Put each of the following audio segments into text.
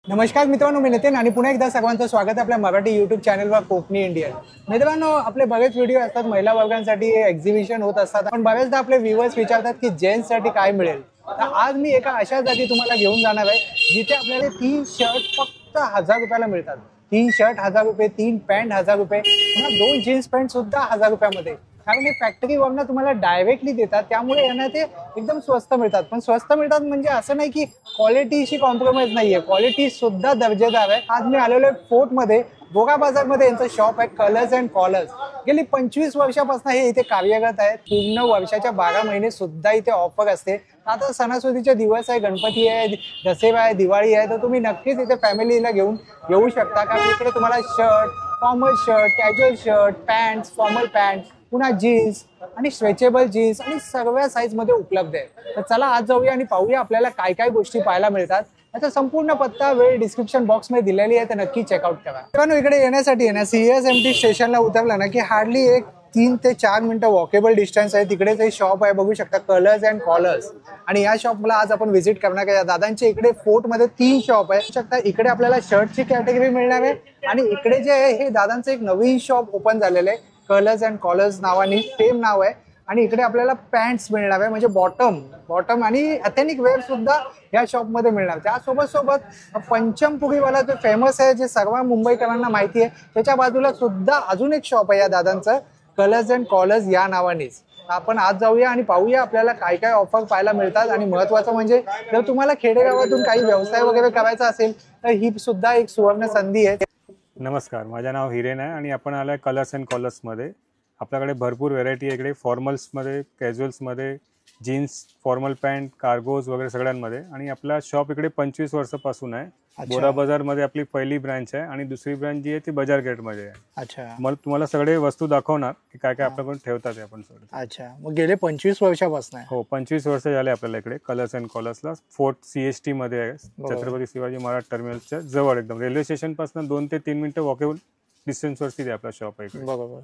नमस्कार मित्रांनो, मी नितीन आणि पुन्हा एकदा सर्वांचं स्वागत आहे आपल्या मराठी यूट्यूब चॅनलवर कोकणी इंडियन. मित्रांनो, आपले बरेच व्हिडिओ असतात महिला वर्गांसाठी एक्झिबिशन होत असतात, पण बरेचदा आपले व्ह्यूअर्स विचारतात की जेंट्ससाठी काय मिळेल. तर आज मी एका अशा जागी तुम्हाला घेऊन जाणार आहे जिथे आपल्याला 3 शर्ट फक्त 1000 रुपयाला मिळतात. 3 शर्ट 1000 रुपये, 3 पॅन्ट 1000 रुपये, पुन्हा 2 जीन्स पॅन्ट सुद्धा 1000 रुपयामध्ये. कारण हे फॅक्टरीवरनं तुम्हाला डायरेक्टली देतात, त्यामुळे यांना ते एकदम स्वस्त मिळतात. पण स्वस्त मिळतात म्हणजे असं नाही की क्वालिटीशी कॉम्प्रोमाइज नाहीये, क्वालिटी सुद्धा दर्जेदार आहे. आज मी आलेलो आहे फोर्टमध्ये, बोगा बाजारमध्ये यांचं शॉप आहे कलर्स अँड कॉलर्स. गेली 25 वर्षापासून हे इथे कार्यरत आहेत. पूर्ण वर्षाच्या 12 महिने सुद्धा इथे ऑफर असते. आता सणासुदीचे दिवस आहे, गणपती आहे, दसरा आहे, दिवाळी आहे, तर तुम्ही नक्कीच इथे फॅमिलीला घेऊन येऊ शकता. कारण इकडे तुम्हाला shirt, formal shirt, casual shirt, pants, formal pant, पुन्हा जीन्स आणि स्ट्रेचेबल जीन्स आणि सर्व साईज मध्ये उपलब्ध आहे. तर चला आज जाऊया आणि पाहूया आपल्याला काय काय गोष्टी पाहायला मिळतात. याचा संपूर्ण पत्ता वेळ डिस्क्रिप्शन बॉक्स मध्ये दिलेली आहे, तर नक्की चेकआउट करा. मित्रांनो, इकडे येण्यासाठी ना CSMT स्टेशनला उतरलं ना की हार्डली एक 3 ते 4 मिनिटं वॉकेबल डिस्टन्स आहे. तिकडेच एक शॉप आहे, बघू शकता, कलर्स अँड कॉलर्स. आणि या शॉपला आज आपण व्हिजिट करणार आहे. दादांचे इकडे फोर्टमध्ये 3 शॉप आहे. शकता इकडे आपल्याला शर्टची कॅटेगरी मिळणार आहे आणि इकडे जे आहे हे दादांचं एक नवीन शॉप ओपन झालेलं आहे, कलर्स अँड कॉलर्स नावाने, सेम नाव आहे. आणि इकडे आपल्याला पॅन्ट्स मिळणार आहे, म्हणजे बॉटम आणि एथेनिक वेअर सुद्धा या शॉपमध्ये मिळणार. त्यासोबत पंचमपुरीवाला जो फेमस आहे, जे सर्व मुंबईकरांना माहिती आहे, त्याच्या बाजूला सुद्धा अजून एक शॉप आहे या दादांचं, कलर्स अँड कॉलर्स या नावानेच. आपण आज जाऊया आणि पाहूया आपल्याला काय काय ऑफर पाहायला मिळतात. आणि महत्वाचं म्हणजे जर तुम्हाला खेडेगावातून काही व्यवसाय वगैरे करायचा असेल तर ही सुद्धा एक सुवर्ण संधी आहे. नमस्कार, माझं नाव हिरेन आहे आणि आपण आलो आहे कलर्स अँड कॉलर्समध्ये. आपल्याकडे भरपूर व्हेरायटी आहे इकडे, फॉर्मल्समध्ये, कॅज्युअल्समध्ये, जीन्स, फॉर्मल पॅन्ट, कार्गोज वगैरे सगळ्यांमध्ये. आणि आपला शॉप इकडे 25 वर्षापासून आहे. बोरा बाजारमध्ये आपली पहिली ब्रांच आहे आणि दुसरी ब्रांच जी आहे ती बाजार गेटमध्ये आहे. अच्छा, मग तुम्हाला सगळे वस्तू दाखवणार की काय काय आपल्याकडून ठेवतात आपण सगळं. अच्छा, मग गेले 25 वर्षापासून आहे. हो, 25 वर्ष झाले आपल्याला इकडे कलर्स अँड कॉलर्सला. फोर्ट CST मध्ये आहे, छत्रपती शिवाजी महाराज टर्मिनलच्या जवळ, एकदम रेल्वे स्टेशन पासून 2 ते 3 मिनिटं वॉकेबल डिस्टन्सवरती आहे आपला शॉप आहे इकडे. बरोबर.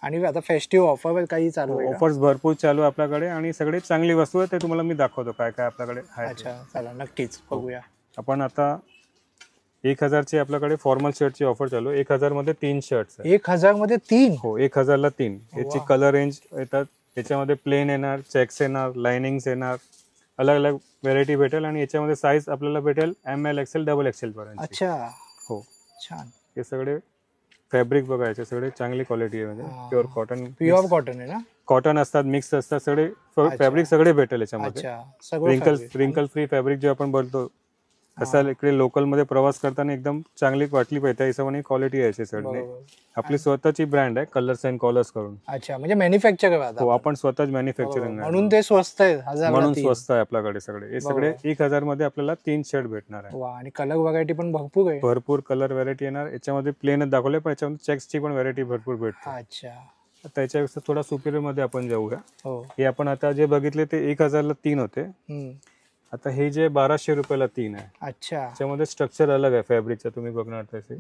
आणि आता फेस्टिव्ह ऑफर काही चालू आहे? ऑफर्स भरपूर चालू आहे आपल्याकडे आणि सगळे चांगली वस्तू आहे, ते तुम्हाला मी दाखवतो काय काय आपल्याकडे आहे. अच्छा, चला नक्कीच बघूया. आपण आता 1000 ची आपल्याकडे फॉर्मल शर्टची ऑफर चालू आहे. 1000 मध्ये 3 शर्ट्स आहे. 1000 मध्ये 3? हो, 1000 ला 3. याची कलर रेंज येतात, याच्यामध्ये प्लेन येणार, चेक्स येणार, लाइनिंग्स येणार, अलग अलग व्हेरायटी भेटेल. आणि याच्यामध्ये साईज आपल्याला भेटेल ML, XL, XXL पर्यंत. अच्छा, हो, छान. हे सगळे फॅब्रिक बघायचे, सगळे चांगली क्वालिटी आहे, म्हणजे प्युअर कॉटन. प्युअर कॉटन आहे ना? कॉटन असतात, मिक्स असतात, सगळे फॅब्रिक सगळे भेटेल याच्यामध्ये. रिंकल फ्री फॅब्रिक जे आपण बोलतो तसा इकडे लोकल मध्ये प्रवास करताना एकदम चांगली वाटली पाहिजे, त्या हिशोबाने क्वालिटी आहे सगळी. आपली स्वतःची ब्रँड आहे कलर्स अँड कॉलर्स करून. अच्छा, म्हणजे मॅन्युफॅक्चर हो, आपण स्वतःच मॅन्युफॅक्चरिंग आहे, म्हणून ते स्वस्त आहे. म्हणून स्वस्त आहे आपल्याकडे सगळे. हे सगळे 1000 मध्ये आपल्याला 3 शर्ट भेटणार आहे. आणि कलर व्हरायटी पण भरपूर आहे. भरपूर कलर व्हरायटी येणार. याच्यामध्ये प्लेनच दाखवले, पण याच्यामध्ये चेक्सची पण व्हरायटी भरपूर भेटते. अच्छा, त्याच्यापेक्षा थोडा सुपिरियर मध्ये आपण जाऊया. हे आपण आता जे बघितले ते 1000 ला 3 होते. आता हे जे 1200 रुपयाला 3 आहे. अच्छा, त्याच्यामध्ये स्ट्रक्चर अलग आहे फॅब्रिकचं, तुम्ही बघणार तसे.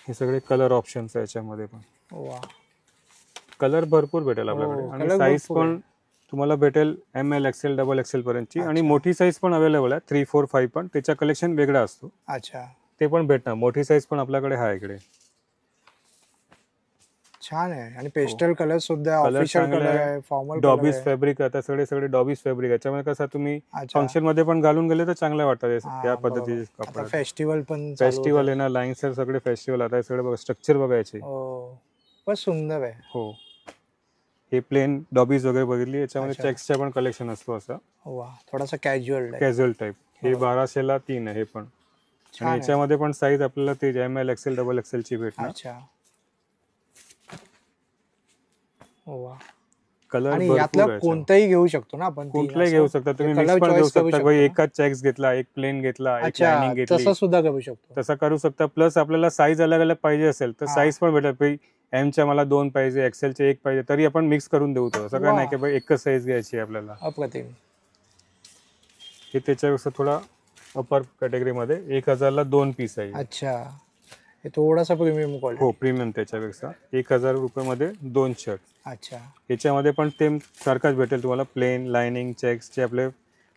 हे सगळे कलर ऑप्शन्स आहे याच्यामध्ये पण. कलर भरपूर भेटेल आपल्याकडे आणि साईज पण तुम्हाला भेटेल ML, XL, XXL पर्यंतची. आणि मोठी साईज पण अवेलेबल आहे, 3, 4, 5 पण. त्याचा कलेक्शन वेगळा असतो. अच्छा, ते पण भेटणार. मोठी साईज पण आपल्याकडे आहे इकडे. छान आहे. आणि पेस्टल कलर सुद्धा, ऑफिशियल कलर आहे, फॉर्मल डॉबीज फॅब्रिक. आता सगळे डॉबीज फॅब्रिक. याच्यामध्ये कसं तुम्ही फंक्शन मध्ये पण घालून गेले तर चांगले वाटतात या पद्धतीचे कपडे. फेस्टिवल येणार, लाईन्स सगळे फेस्टिवल. आता सगळे स्ट्रक्चर बघायचे, पण सुंदर आहे. हो, हे प्लेन डॉबीज वगैरे बघितली. याच्यामध्ये चेक्सचा पण कलेक्शन असतो असं, थोडासा कॅज्युअल टाईप. हे 1200 ला 3 आहे हे पण. आणि याच्यामध्ये पण साईज आपल्याला ते ML, XL, XXL ची भेटणार. कलर आणि यातलं कोणताही घेऊ शकतो ना आपण? कुठलाही घेऊ शकता तुम्ही, मिक्स पण घेऊ शकता. भाई एकाच चेक्स घेतला, एक प्लेन घेतला, एक लाइनिंग घेतली, तसं सुद्धा करू शकतो. तसा करू शकता. प्लस आपल्याला साईज अलग अलग पाहिजे असेल तर साईज पण भेटेल. भाई M च्या मला 2 पाहिजे, XL चे 1 पाहिजे, तरी आपण मिक्स करून देऊ. तो असं काय नाही की भाई एकच साईज घ्यायची आपल्याला. अप्रतिम. हे त्याच्यापेक्षा थोडा अपर कॅटेगरीमध्ये 1000 ला 2 पीस आहे. अच्छा, हे थोडासा प्रीमियम क्वालिटी. हो, प्रीमियम. त्याच्यापेक्षा 1000 रुपयामध्ये 2 शर्ट. अच्छा, याच्यामध्ये पण ते सारखाच भेटेल तुम्हाला, प्लेन, लाइनिंग, चेक्सचे आपले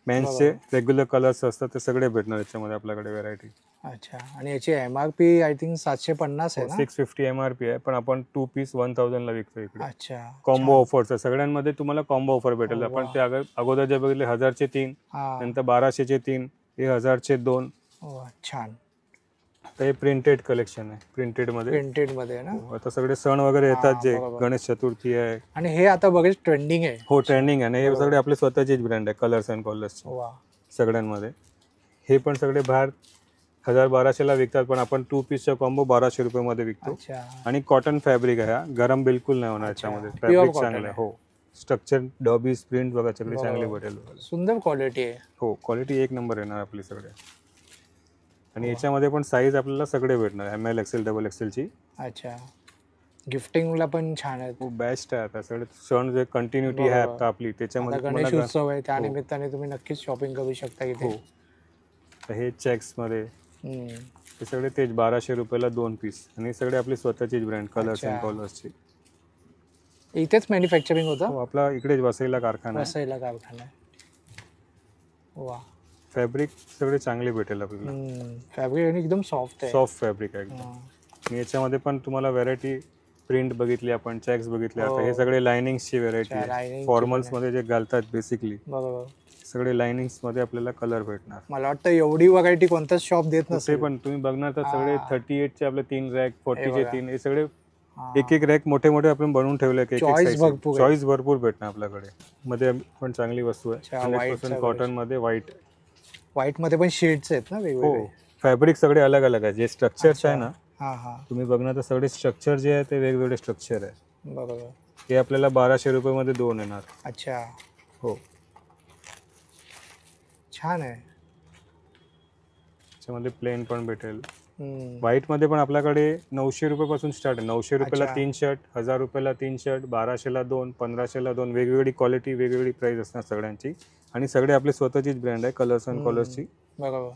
मेन्सचे रेग्युलर कलर्स असतात ते सगळे भेटणार याच्यामध्ये आपल्याकडे व्हेरायटी. अच्छा. आणि याची MRP आय थिंक 750 आहे ना? 650 MRP आहे, पण आपण 2 पीस 1000 ला विकतो इकडे. अच्छा. कॉम्बो ऑफर्स सगळ्यांमध्ये तुम्हाला कॉम्बो ऑफर भेटेल. Oh, आपण wow. ते अगोदर जे बघितले 1000चे 3, हा. नंतर 1200चे 3, हे 1000चे 2. छान. तर हे प्रिंटेड कलेक्शन आहे, प्रिंटेड मध्ये. प्रिंटेड मध्ये आहे ना? आता सगळे सण वगैरे येतात जे बरोबर. गणेश चतुर्थी आहे. आणि हे आता बघेच ट्रेंडिंग आहे. हो, ट्रेंडिंग आहे आणि हे सगळे आपले स्वतःचेच ब्रँड आहे, कलर्स अँड कॉलर्स वा. सगळ्यांमध्ये. हे पण सगळे बाहेर 1000-1200 ला विकतात, पण आपण 2 पीसचा कॉम्बो 1200 रुपयामध्ये विकतो. अच्छा. आणि कॉटन फॅब्रिक आहे, हा गरम बिलकुल नाही होणार याच्यामध्ये. Pure फॅब्रिक cotton चांगलं आहे. आहे. हो, स्ट्रक्चर डॉबीज प्रिंट बघा सगळी चांगली बरोबर. भेटेल. सुंदर क्वालिटी आहे. हो, क्वालिटी एक नंबर येणार आपली सगळे. आणि याच्यामध्ये पण साईज आपल्याला सगळे भेटणार, ML XL XXL ची. अच्छा. गिफ्टिंगला पण छान आहे. खूप बेस्ट आहे. आता सगळे सण जे कंटिन्युटी आहे बरोबर. आता आपली आता त्याच्यामध्ये गणेश तुम्हाला उत्सव आहे, त्या निमित्ताने तुम्ही नक्कीच शॉपिंग करू शकता इथे. हो. तर हे चेक्स मध्ये हम्म. हे सगळे तेच 1200 रुपयाला 2 पीस. आणि सगळे आपले स्वतःचीच ब्रँड, कलर्स अच्छा. अँड कॉलर्सची. इथेच मॅन्युफॅक्चरिंग हो, होतं? आपला इकडेच वसईला कारखाना आहे. वसईला कारखाना आहे. वा. फॅब्रिक सगळे चांगले भेटेल आपल्याला. फॅब्रिक एकदम सॉफ्ट आहे. सॉफ्ट फॅब्रिक आहे एकदम. हा. आणि याच्यामध्ये पण तुम्हाला व्हरायटी, प्रिंट बघितली आपण, चेक्स बघितले. आता हो. हे सगळे लाइनिंग्सची व्हरायटी अच्छा, आहे. lining ची फॉर्मल्स मध्ये जे घालतात बेसिकली बरोबर. सगळे लाइनिंग्स मध्ये आपल्याला कलर भेटणार. मला वाटतं एवढी व्हरायटी कोणताच शॉप देत ते नसेल. पण तुम्ही बघणार तर सगळे 38 चे आपले 3 रॅक, 40 चे बघा. 3, हे सगळे हा. एक एक रॅक मोठे मोठे आपण बनवून ठेवले. Choice भरपूर आहे. चॉईस भरपूर भेटणार आपल्याकडे. मध्ये पण चांगली वस्तू आहे. अच्छा, white 100% चा कॉटन मध्ये व्हाईट. व्हाईट मध्ये पण शेड्स आहेत ना हो, वेगवेगळे? फॅब्रिक सगळे अलग अलग आहे. जे स्ट्रक्चर्स आहे ना, हा हा. तुम्ही बघणार तर सगळे स्ट्रक्चर जे आहे ते वेगवेगळे स्ट्रक्चर आहे. बरोबर. हे आपल्याला 1200 रुपयामध्ये 2 येणार. अच्छा. हो, छान आहे. त्याच्यामध्ये प्लेन पण भेटेल. हम्म. व्हाईट मध्ये पण आपल्याकडे 900 रुपयापासून स्टार्ट आहे. 900 रुपयाला अच्छा. 3 शर्ट, 1000 रुपयाला 3 शर्ट, 1200 ला 2, 1500 ला 2. वेगवेगळी क्वालिटी, वेगवेगळी प्राइस असणार सगळ्यांची. आणि सगळे आपले स्वतःचीच ब्रँड आहे, कलर्स अँड कॉलर्सची. बरोबर.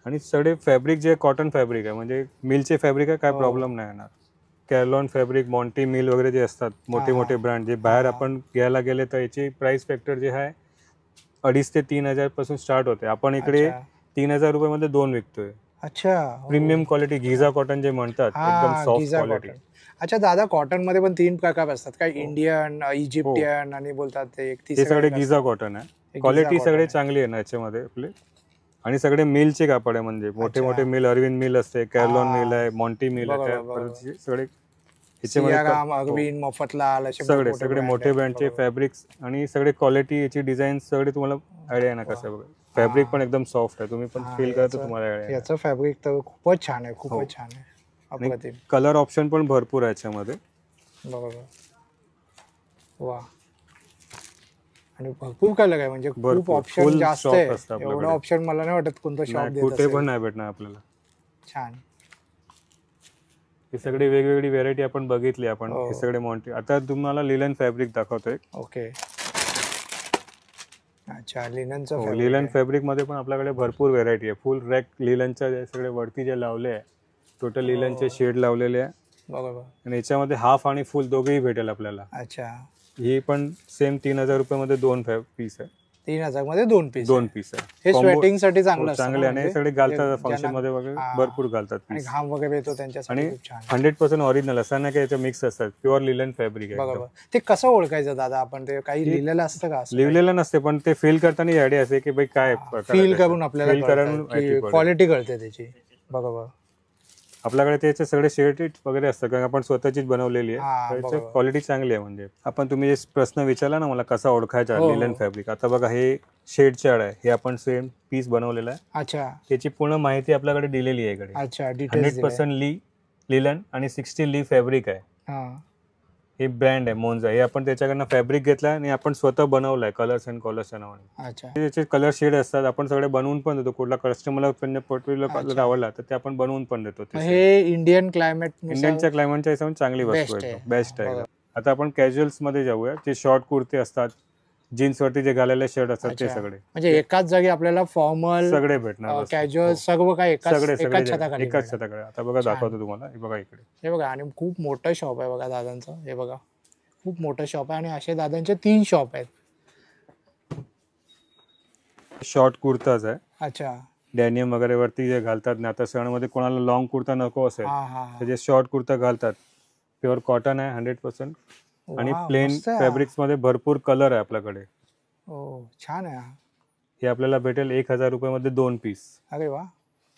आणि सगळे फॅब्रिक जे कॉटन फॅब्रिक आहे, म्हणजे मिलचे फॅब्रिक आहे, काय प्रॉब्लेम नाही येणार. कॅरलॉन फॅब्रिक, मॉन्टी मिल वगैरे जे असतात मोठे मोठे ब्रँड, जे बाहेर आपण घ्यायला गेले तर याची प्राइस फॅक्टर जे आहे 2,500 ते 3,000 पासून स्टार्ट होते. आपण इकडे 3000 रुपयामध्ये 2 विकतोय. अच्छा. प्रीमियम क्वालिटी गिझा कॉटन जे म्हणतात, एकदम हा, सॉफ्ट गिझा क्वालिटी. कॉटन. अच्छा दादा, कॉटन मध्ये पण 3 प्रकार असतात काय? इंडियन, इजिप्शियन आणि बोलतात ते एक हे तिसरं सगळे एक गिझा असतं. कॉटन आहे. हे क्वालिटी गिझा सगळे cotton आहे. चांगली आहे ना याच्यामध्ये आपले. आणि सगळे मिलचे कापड आहे, म्हणजे मोठे अच्छा. मोठे मिल, अरविंद मिल असते, कॅरलॉन हा. मिल आहे, मॉन्टी मिल आहे, बरोबर, त्या बरोबर. पद्धतीचे सगळे याच्यामध्ये सियाराम, अरविंद, मफतलाल असे सगळे मोठमोठे सगळे brand मोठे आहेत. ब्रँडचे बरोबर. फॅब्रिक्स आणि सगळे क्वालिटी, याची डिझाईन सगळे तुम्हाला आयडिया आहे ना कसं बघा. फॅब्रिक पण एकदम सॉफ्ट आहे, तुम्ही पण हा, फील करा तर तुम्हाला आयडिया. याचं फॅब्रिक तर खूपच छान आहे, हो. खूपच छान आहे. आणि अप्रतिम. कलर ऑप्शन पण भरपूर आहे याच्यामध्ये. बरोबर. वा. आणि भरपूर कलर आहे, म्हणजे खूप भरपूर. ऑप्शन Full जास्त shop आहे. असतं आपल्याकडे. एवढं ऑप्शन मला नाही वाटत कोणतं शॉप नाही, देत कुठे असेल. पण नाही भेटणार आपल्याला. छान. हे सगळे वेगवेगळी व्हेरायटी आपण बघितली. आपण हो. हे सगळे मॉन्टी. आता तुम्हाला लिलन फॅब्रिक दाखवतोय. ओके. अच्छा, लिननचं हो, fabric लिलन आहे. फॅब्रिक मध्ये पण आपल्याकडे भरपूर व्हेरायटी आहे. फुल रॅक लिलनच्या सगळे वरती जे लावले आहे, टोटल लिलनचे शेड लावलेले आहे. बरोबर. आणि याच्यामध्ये हाफ आणि फुल दोघेही भेटेल आपल्याला. अच्छा. ही पण सेम 3000 रुपयामध्ये 2 पीस आहे. 3000 मध्ये 2 पीस. 2 पीस आहे. हे Combo- स्वेटिंग साठी हो, चांगलं असतं चांगले. ना, आणि हे म्हणजे सगळे घालतात ज्यांना- फंक्शन मध्ये वगैरे हा. भरपूर घालतात आणि पीस. घाम वगैरे येतो त्यांच्यासाठी आणि खूप छान. 100% ऑरिजिनल असं नाही की याचे मिक्स असतात. प्युअर लिलन फॅब्रिक आहे बरोबर. एकदम. ते कसं ओळखायचं दादा आपण? ते काही लिहिलेलं असतं का? असं लिहिलेलं नसते, पण ते फील करताना आयडिया असते की भाई काय फील करून आपल्याला फील करून क्वालिटी कळते त्याची. बरोबर. आपल्याकडे त्याचे सगळे शेड वगैरे असतात, कारण आपण स्वतःचीच बनवलेली हा, आहे. त्याची बरोबर. क्वालिटी चांगली आहे. म्हणजे आपण तुम्ही जे प्रश्न विचारला ना मला कसा ओळखायचा हो, हो. लिलन फॅब्रिक, आता बघा हे शेड चार्ट आहे. हे आपण सेम पीस बनवलेला आहे. अच्छा. त्याची पूर्ण माहिती आपल्याकडे दिलेली आहे इकडे. अच्छा, डिटेल्स 100% लिलन आणि 60 फॅब्रिक आहे. हा. हे ब्रँड आहे मोन्झा. हे आपण त्याच्याकडनं फॅब्रिक घेतला आणि आपण स्वतः बनवलाय कलर्स अँड कॉलर्सच्या नावाने. अच्छा. त्याचे कलर शेड असतात. आपण सगळे बनवून पण देतो. कुठला कस्टमरला पर्टिक्युलर कलर आवडला तर ते आपण बनवून पण देतो. हे इंडियन क्लायमेट, इंडियनच्या क्लायमेटच्या हिशोबाने चांगली वस्तू आहे, बेस्ट आहे. आता आपण कॅज्युअल्स मध्ये जाऊया. जे शॉर्ट कुर्ते असतात, जीन्स वरती जे घालेले शर्ट असतात ते सगळे म्हणजे एकाच जागी आपल्याला फॉर्मल, सगळे भेटणार. कॅज्युअल सर्व काही एकाच छताखाली. एकाच छताखाली. आता बघा दाखवतो तुम्हाला. हे बघा इकडे. हे बघा, आणि खूप मोठं शॉप आहे बघा दादांचं. हे बघा, खूप मोठं शॉप आहे आणि असे दादांचे 3 शॉप आहेत. शॉर्ट कुर्ताच आहे, अच्छा. डॅनियम वगैरे वरती जे घालतात ना, आता सणामध्ये कोणाला लॉंग कुर्ता नको असेल हा हा तर जे शॉर्ट कुर्ता घालतात. प्युअर कॉटन आहे 100%. आणि वा, प्लेन मस्त आहे. फॅब्रिक्स मध्ये भरपूर कलर आहे आपल्याकडे. हो, छान आहे हा. हे आपल्याला भेटेल 1000 रुपयामध्ये 2 पीस. अरे वा,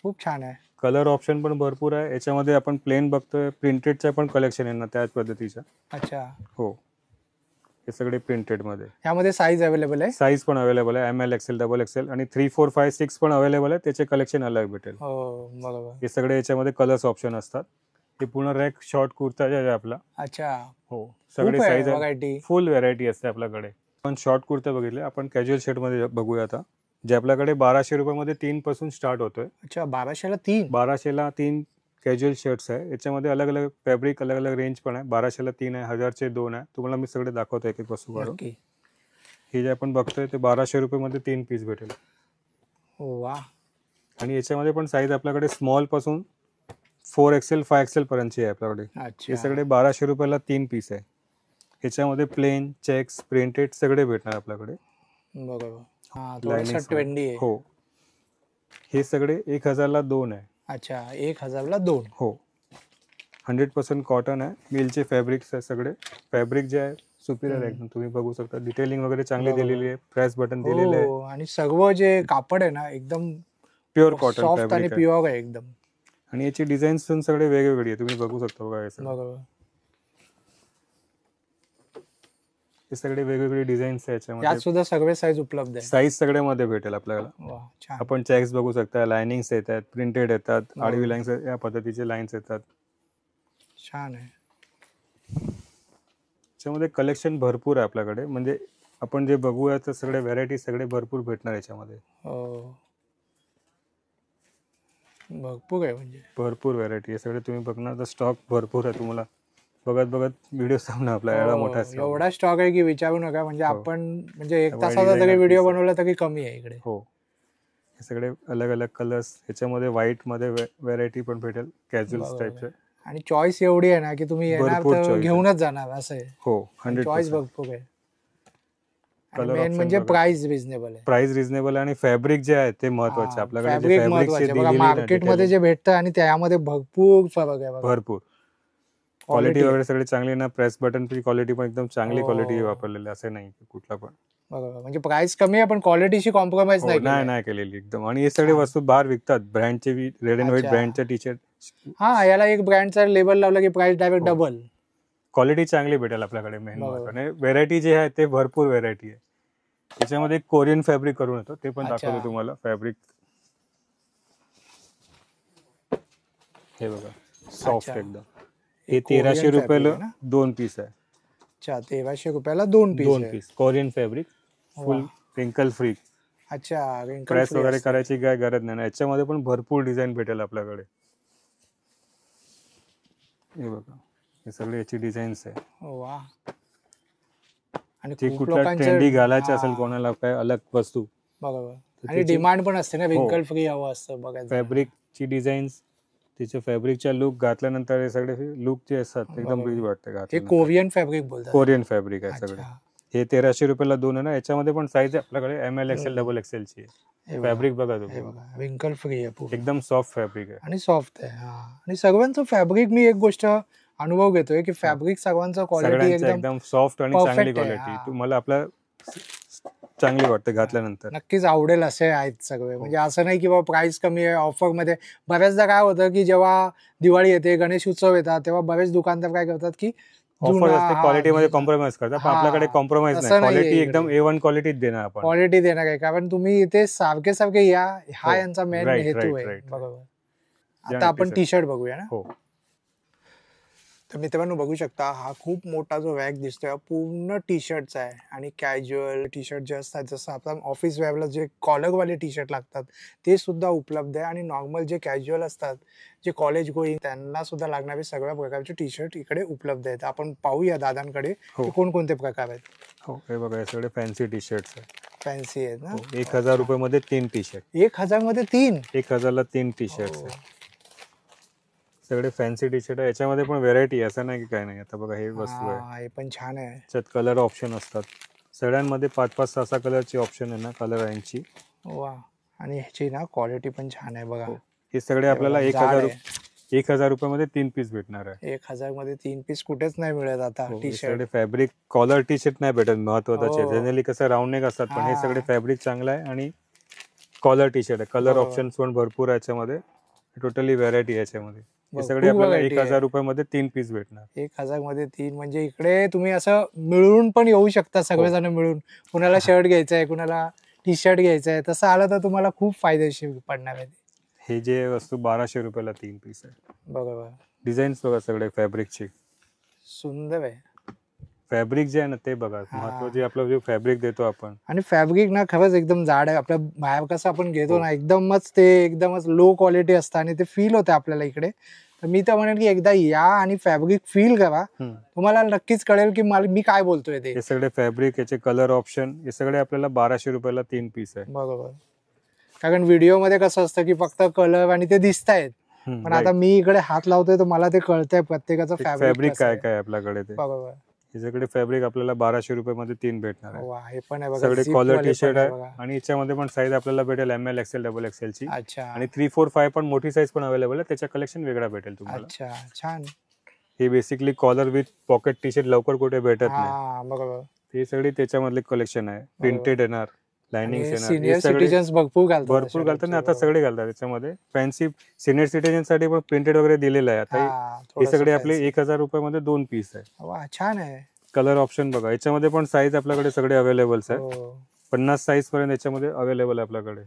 खूप छान आहे. कलर ऑप्शन पण भरपूर आहे याच्यामध्ये. आपण प्लेन बघतोय, प्रिंटेडचं पण कलेक्शन आहे ना त्याच पद्धतीच्या. अच्छा. हो, हे सगळे प्रिंटेड मध्ये. यामध्ये साईज अवेलेबल आहे? साईज पण अवेलेबल आहे, ML XL XXL आणि 3 4 5 6 पण अवेलेबल आहे. त्याचे कलेक्शन अलग भेटेल. हो, बरोबर. हे सगळे याच्यामध्ये कलर्स ऑप्शन असतात. हे पूर्ण रॅक शॉर्ट कुर्ता जे आहे आपला. अच्छा. हो, सगळे खूप आहे साईज आहे, व्हरायटी. फुल व्हरायटी असते आपल्याकडे. पण शॉर्ट कुर्ता बघितले आपण, कॅज्युअल शर्ट मध्ये बघूया आता, जे आपल्याकडे 1200 रुपयामध्ये 3 पासून स्टार्ट होतोय. अच्छा, 1200ला 3? 1200ला 3 कॅज्युअल शर्ट्स आहे. याच्यामध्ये अलग अलग फॅब्रिक, अलग अलग रेंज पण आहे. 1200ला 3 आहे, 1000चे 2 आहे. तुम्हाला मी सगळे दाखवतो एक एक वस्तू काढून. नक्की. हे जे आपण बघतोय ते 1200 रुपयामध्ये 3 पीस भेटेल. हो, वा. आणि याच्यामध्ये पण साईज आपल्याकडे स्मॉल पासून 4XL 5XL पर्यंतची आहे आपल्याकडे. अच्छा. हे सगळे 1200 रुपयाला 3 पीस आहे. ह्याच्यामध्ये प्लेन, चेक्स, प्रिंटेड सगळे भेटणार आपल्याकडे. बरोबर. हा, थोडंसं Linings ट्रेंडी आहे. हो, हे सगळे 1000ला 2 आहे. अच्छा, 1000ला 2. हो, 100% कॉटन आहे. मिलचे फॅब्रिक्स आहे सगळे. फॅब्रिक जे आहे सुपिरियर आहे एकदम. तुम्ही बघू शकता, डिटेलिंग वगैरे चांगली बरोबर. दिलेली आहे. प्रेस बटन दिलेले आहे. हो, आणि सर्व जे कापड आहे ना एकदम प्युअर कॉटन सॉफ्ट आणि फॅब्रिक आहे. प्युअर आहे एकदम. आणि याची डिझाईन्स पण सगळे वेगवेगळी आहे. तुम्ही बघू शकता बघा, बरोबर. हे सगळे वेगवेगळे डिझाईन्स आहे यात याच्यामध्ये. सुद्धा सगळे साईज उपलब्ध आहे. साईज सगळ्यामध्ये भेटेल आपल्याला. वा, छान. आपण चेक्स बघू शकता, लाइनिंग्स येतात, प्रिंटेड येतात, बरोबर. आडवी लाईन्स या पद्धतीचे लाईन्स येतात. छान आहे. याच्यामध्ये कलेक्शन भरपूर आहे आपल्याकडे. म्हणजे आपण जे बघूया तर सगळे व्हरायटी सगळे भरपूर भेटणार याच्यामध्ये. हो, भरपूर आहे म्हणजे. भरपूर व्हरायटी आहे सगळे. तुम्ही बघणार तर स्टॉक भरपूर आहे. तुम्हाला बघत बघत व्हिडिओ संपणार आपला, एवढा मोठा stock. एवढा स्टॉक आहे की विचारू नका. म्हणजे हो. आपण म्हणजे 1 Wide तासाचा जरी designer व्हिडिओ piece आहे. बनवला तरी कमी आहे इकडे. हो, हे सगळे अलग अलग कलर्स. ह्याच्यामध्ये व्हाईट मध्ये व्हरायटी पण भेटेल, कॅज्युअल बरोबर. टाईपचे. आणि चॉईस एवढी आहे ना की तुम्ही येणार भरपूर तर choice आहे. घेऊनच जाणार असं आहे. हो, चॉईस 100%. भरपूर आहे. Color मेन option म्हणजे बघा. प्राइस रिझनेबल आहे. प्राइस रिझनेबल आणि फॅब्रिक जे आहे ते महत्वाचे. आपल्याकडे जे फॅब्रिक फॅब्रिक्स महत्वाचे. बघा, दिलेली मार्केटमध्ये जे भेटतं आणि त्यामध्ये भरपूर फरक आहे बघा. भरपूर क्वालिटी वगैरे सगळे चांगली ना. प्रेस बटन ची क्वालिटी पण एकदम चांगली क्वालिटी वापरलेली, असं नाही कुठला पण. बरोबर. म्हणजे प्राइस कमी आहे पण क्वालिटीशी कॉम्प्रोमाइज हो, नाही केलंय. नाही केलेली एकदम. आणि हे सगळे वस्तू बाहेर विकतात, ब्रँडचे रेड अँड व्हाईट अच्छा. ब्रँडचे टी शर्ट. हा, याला एक ब्रँडचा लेबल लावला की प्राइस डायरेक्ट हो. डबल. क्वालिटी चांगली भेटेल आपल्याकडे मेन बरोबर. महत्वाने. व्हेरायटी जे आहे ते भरपूर व्हेरायटी आहे. त्याच्यामध्ये कोरियन फॅब्रिक करून येतो, ते पण अच्छा. दाखवतो तुम्हाला. फॅब्रिक हे बघा, सॉफ्ट अच्छा. एकदम. हे कोरियन 1300 fabric रुपयाला आहे ना? 2 पीस आहे. अच्छा, 1300 रुपयाला 2 पीस 2 आहे. पीस कोरियन फॅब्रिक, फुल वा. रिंकल फ्री. अच्छा, wrinkle प्रेस free वगैरे असते. करायची काय गरज नाही. याच्यामध्ये पण भरपूर डिझाईन भेटेल आपल्याकडे. हे बघा, हे सगळे याची डिझाईन्स आहे. वा. आणि जे खूप कुठला लोकांचं ट्रेंडी घालायचं हा, असेल कोणाला, काय अलग वस्तू, बरोबर. तर आणि त्याची डिमांड पण असते ना, हो. रिंकल फ्री हवं असतं बघायचं. फॅब्रिकची डिझाईन्स, त्याच्या फॅब्रिकच्या लुक घातल्यानंतर हे सगळे लुक जे असतात ते एकदम बरोबर. ब्रीज वाटते हे घातल्यानंतर. कोरियन फॅब्रिक बोलतात. कोरियन फॅब्रिक आहे सगळे. अच्छा. हे 1300 रुपयाला 2 आहे ना. याच्यामध्ये पण साईज आहे आपल्याकडे ML XL XXL ची आहे. हे बघा, फॅब्रिक बघा हे तुम्ही, बघा, रिंकल फ्री आहे पूर्ण. एकदम सॉफ्ट फॅब्रिक आहे. आणि सॉफ्ट आहे. हा, आणि सर्वांचं फॅब्रिक, मी एक गोष्ट अनुभव घेतोय की फॅब्रिक सर्वांचं क्वालिटी सगळ्यांचं एकदम एकदम सॉफ्ट आणि perfect चांगली आहे. क्वालिटी. हा. तुम्हाला आपलं चांगली वाटते घातल्यानंतर. नक्कीच आवडेल असे आहेत सगळे. म्हणजे असं नाही की बाबा प्राइस कमी आहे ऑफर मध्ये. बऱ्याचदा काय होतं की जेव्हा दिवाळी येते, गणेश उत्सव येतात, तेव्हा बरेच दुकानदार काय करतात की ऑफर असते, क्वालिटी मध्ये कॉम्प्रोमाइज करतात. पण हा, आपल्याकडे कॉम्प्रोमाइज तसं नाही. नाहीये क्वालिटी इकडे. एकदम A1 क्वालिटीच देणार आपण. क्वालिटी देणार आहे, कारण तुम्ही इथे सारखे सारखे या, हा हो. यांचा मेन Right, हेतू right, आहे. right. बरोबर. ज्या आता आपण t-shirt. टी शर्ट बघूया ना. हो, तर मित्रांनो बघू शकता, हा खूप मोठा जो रॅक दिसतोय हा पूर्ण टी शर्टचा आहे. आणि कॅज्युअल टी शर्ट जे असतात, जसं आपण ऑफिस वेअरला जे कॉलरवाले टी शर्ट लागतात ते सुद्धा उपलब्ध आहे. आणि नॉर्मल जे कॅज्युअल असतात, जे कॉलेज गोईंग, त्यांना सुद्धा लागणारे सगळ्या प्रकारचे टी शर्ट इकडे उपलब्ध आहेत. आपण पाहूया दादांकडे हो. की कोणकोणते प्रकार आहेत. हो, हे बघा, हे सगळे फॅन्सी टी शर्ट्स आहे. फॅन्सी आहेत ना. 1000 रुपयामध्ये 3 टी शर्ट. 1000 मध्ये 3? 1000ला 3 टी शर्ट्स आहे. सगळे फॅन्सी टी शर्ट आहे. याच्यामध्ये पण व्हेरायटी, असं नाही की काय नाही. आता बघा, हे वस्तू आहे, हा, हे पण छान आहे. त्याच्यात कलर ऑप्शन असतात. सगळ्यांमध्ये 5-5, 6-6 कलरची ऑप्शन आहे ना, कलर यांची. वा, आणि ह्याची ना क्वालिटी पण छान आहे बघा. हे सगळे आपल्याला बघा, जाड 1000 रुपयामध्ये 3 पीस भेटणार आहे. 1000 मध्ये 3 पीस कुठेच नाही मिळत आता. हो, टी हे शर्ट सगळे फॅब्रिक कॉलर टी शर्ट नाही भेटत महत्वाचं. हो. जनरली कसं राऊंड नेक असतात, पण हे हा. सगळे फॅब्रिक चांगलं आहे आणि कॉलर टी शर्ट आहे. कलर बरोबर. ऑप्शन्स पण भरपूर आहे याच्यामध्ये. टोटली व्हरायटी याच्यामध्ये. हे भरपूर सगळे आपल्याला variety आहे. 1000 रुपयामध्ये 3 पीस भेटणार. 1000 मध्ये 3 म्हणजे इकडे तुम्ही असं मिळून पण येऊ शकता, सगळेजण मिळून. कुणाला शर्ट घ्यायचा आहे, कुणाला टी शर्ट घ्यायचा आहे, तसं आलं तर तुम्हाला खूप फायदेशीर पडणार आहे. हे जे वस्तू 1200 रुपयाला 3 पीस आहे. बरोबर. डिझाईन्स बघा सगळे फॅब्रिकचे. सुंदर आहे. फॅब्रिक जे आहे ना ते बघा, महत्वाचे आपलं जे फॅब्रिक देतो आपण. आणि फॅब्रिक ना खरंच एकदम जाड आहे. आपल्या बाहेर कसं आपण घेतो ना, एकदमच लो क्वालिटी असतं आणि ते फील होतं आपल्याला इकडे. तर मी तर म्हणेन की एकदा या आणि फॅब्रिक फील करा, तुम्हाला नक्कीच कळेल की मी काय बोलतोय ते. हे सगळे फॅब्रिक, याचे कलर ऑप्शन, हे सगळे आपल्याला 1200 रुपयाला 3 पीस आहे. बरोबर. कारण व्हिडिओ मध्ये कसं असतं की फक्त कलर आणि ते दिसतायत, पण आता मी इकडे हात लावतोय तर मला ते कळतंय प्रत्येकाचं फॅब्रिक काय काय आपल्याकडे ते. बरोबर. हे सगळे फॅब्रिक आपल्याला 1200 रुपयामध्ये 3 भेटणार आहे. वा, हे पण आहे बघा. सगळे zip कॉलर वाले टी शर्ट पण आहे बघा. आणि याच्यामध्ये पण साईज आपल्याला भेटेल ML XL XXL ची. अच्छा. आणि 3, 4, 5 पण मोठी साईज पण अवेलेबल आहे. त्याच्या कलेक्शन वेगळा भेटेल तुम्हाला. अच्छा, छान. हे basically collar with pocket T shirt लवकर कुठे भेटत नाही. हा, बरोबर. हे सगळे त्याच्यामधले कलेक्शन आहे. प्रिंटेड येणार, लाइनिंग्स येणार. सिनियर सिटीजन्स भरपूर घालतात आणि आता सगळे घालतात त्याच्यामध्ये. फॅन्सी सिनियर सिटीजन साठी पण प्रिंटेड वगैरे दिलेलं आहे. आता हे सगळे आपले 1000 रुपयामध्ये 2 पीस आहे. वा, छान आहे. कलर ऑप्शन बघा, याच्यामध्ये पण साईज आपल्याकडे सगळे अवेलेबल आहे. हो. 50 साईज पर्यंत याच्यामध्ये अवेलेबल आहे आपल्याकडे.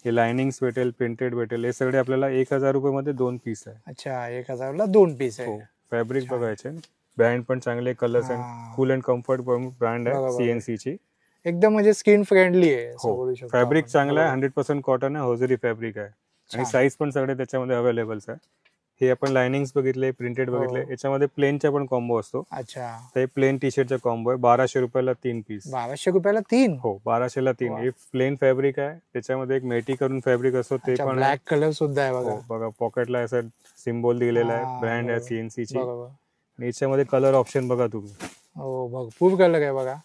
हे लाइनिंग्स भेटेल, प्रिंटेड भेटेल. हे सगळे आपल्याला 1000 रुपयामध्ये 2 पीस आहे. अच्छा, 1000 ला 2 पीस आहे. फॅब्रिक बघायचे, ब्रँड पण चांगले, colours and cool and comfort brand आहे CNC ची. एकदम म्हणजे स्किन फ्रेंडली आहे. हो, फॅब्रिक चांगला आहे, 100% कॉटन आहे, होजरी फॅब्रिक आहे आणि साईज पण सगळे त्याच्यामध्ये अवेलेबल आहे. हे आपण लाइनिंग्स बघितले, प्रिंटेड बघितले. याच्यामध्ये प्लेनचा पण कॉम्बो असतो. अच्छा. ते प्लेन टी शर्टचा कॉम्बो आहे. 1200 रुपयाला 3 पीस. 1200 रुपयाला 3? हो, 1200 ला 3. हे प्लेन फॅब्रिक आहे. त्याच्यामध्ये एक मेटी करून फॅब्रिक असतो, ते पण ब्लॅक कलर सुद्धा आहे बघा. बघा, पॉकेटला असं सिम्बॉल दिलेला आहे, ब्रँड आहे CNC ची. आणि याच्यामध्ये कलर ऑप्शन बघा तुम्ही. हो, भरपूर कलर आहे बघा.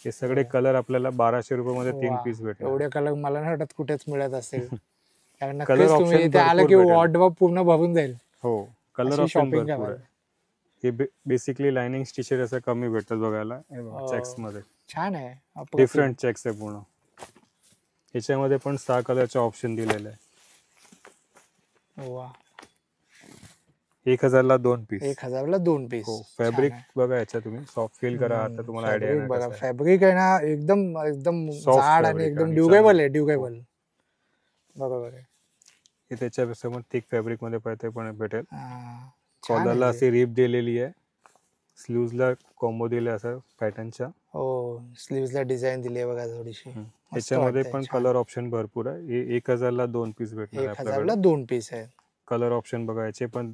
हे सगळे कलर आपल्याला 1200 रुपयामध्ये 3 पीस भेटतात. एवढे कलर मला नाही वाटत कुठेच मिळत असेल. कारण नक्कीच तुम्ही इथे आलं की वॉर्डरोब पूर्ण भरून जाईल. हो, कलर ऑप्शन भरपूर आहे. हे बेसिकली लाइनिंग टी शर्ट असं कमी भेटतात बघायला. चेक्स मध्ये छान आहे, डिफरंट चेक्स आहे पूर्ण. याच्यामध्ये पण 6 कलरचे ऑप्शन दिलेले आहे. वा, 1000 ला 2 पीस. 1000 ला 2 पीस. हो, फॅब्रिक बघा याचा, तुम्ही सॉफ्ट फील करा. आता तुम्हाला आयडिया आहे बघा. फॅब्रिक आहे ना एकदम जाड आणि एकदम ड्युरेबल आहे. ड्युरेबल बरोबर आहे. हे त्याच्यासमोर थिक फॅब्रिक मध्ये पण भेटेल. कॉलरला अशी रिप दिलेली आहे, स्लीव्हजला कॉम्बो दिले असं पॅटर्नच्या. हो, स्लीव्हजला डिझाईन दिली आहे बघा थोडीशी. याच्यामध्ये पण कलर ऑप्शन भरपूर आहे. 1000 ला 2 पीस भेटणार आहे. 1000 ला 2 पीस आहे. कलर ऑप्शन बघायचे पण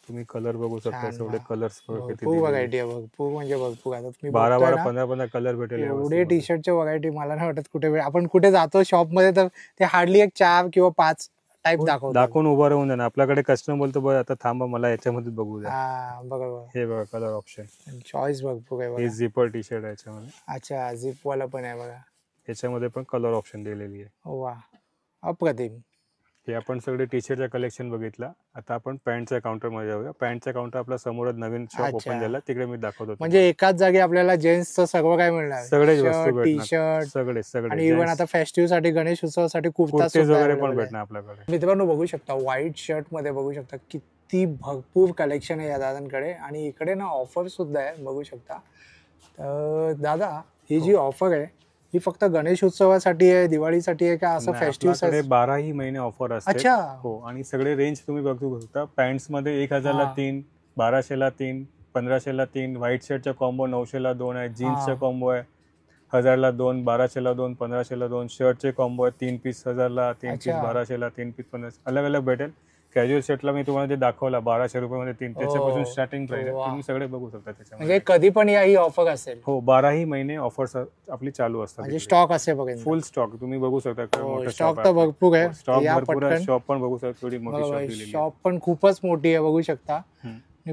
तुम्ही कलर बघू शकता. एवढे कलर्स भरपूर व्हरायटी आहे, भरपूर म्हणजे भरपूर. आता तुम्ही 12 15 कलर भेटेल. एवढे टी शर्टचे व्हरायटी मला नाही वाटत कुठे. आपण कुठे जातो शॉप मध्ये तर ते हार्डली एक 4 किंवा 5 टाइप दाखवून उभा राहून द्या. आपल्याकडे कस्टमर बोलतो बघ आता थांबा, मला याच्यामध्ये बघू द्या. बरोबर. हे बघा कलर ऑप्शन, चॉईस भरपूर आहे. हे झिपर टी शर्ट आहे याच्यामध्ये. अच्छा, झिप वाला पण आहे बघा. याच्यामध्ये पण कलर ऑप्शन दिलेली आहे. वा, अप्रतिम. हे आपण सगळे टी शर्टचा कलेक्शन बघितला. आता आपण पॅन्टच्या काउंटर मध्ये जाऊया. पॅन्टच्या काउंटर आपल्या समोरच नवीन शॉप ओपन झाला, तिकडे मी दाखवतो. म्हणजे एकाच जागी आपल्याला जेंट्सचं सगळं काय मिळणार, सगळेच वस्तू टी शर्ट सगळे. आणि इव्हन आता फेस्टिव्ह साठी, गणेश उत्सवासाठी कुर्ता वगैरे पण भेटणार आपल्याकडे. मित्रांनो बघू शकता, व्हाईट शर्ट मध्ये बघू शकता किती भरपूर कलेक्शन आहे या दादांकडे. आणि इकडे ना ऑफर सुद्धा आहे, बघू शकता. तर दादा, ही जी ऑफर आहे ही फक्त गणेश उत्सवासाठी आहे, दिवाळीसाठी आहे का असं फेस्टिव्ह? 12ही महिने ऑफर असते. अच्छा. हो, आणि सगळे रेंज तुम्ही बघू शकता. पॅन्ट्स मध्ये 1000 ला 3, 1200 ला 3, 1500 ला 3. व्हाईट शर्टचा कॉम्बो 900 ला 2 आहे. जीन्सचा कॉम्बो आहे 1000 ला 2, 1200 ला 2, 1500 ला 2. शर्टचे कॉम्बो आहे 3 पीस 1000 ला, 3 पीस 1200 ला, 3 पीस 1500, अलग अलग भेटेल. कॅज्युअल शर्टला मी तुम्हाला जे दाखवला 1200 रुपयामध्ये 3, त्याच्यापासून स्टार्टिंग प्राइस आहे. तुम्ही सगळे बघू शकता त्याच्यामध्ये. म्हणजे कधी पण ही ऑफर असेल? हो, 12ही महिने ऑफर्स आपली चालू असतात. म्हणजे स्टॉक असेल बघा, फुल स्टॉक तुम्ही बघू शकता. स्टॉक तर भरपूर आहे. स्टॉक भरपूर आहे. शॉप पण बघू शकता, थोडी मोठी शॉप पण खूपच मोठी आहे, बघू शकता.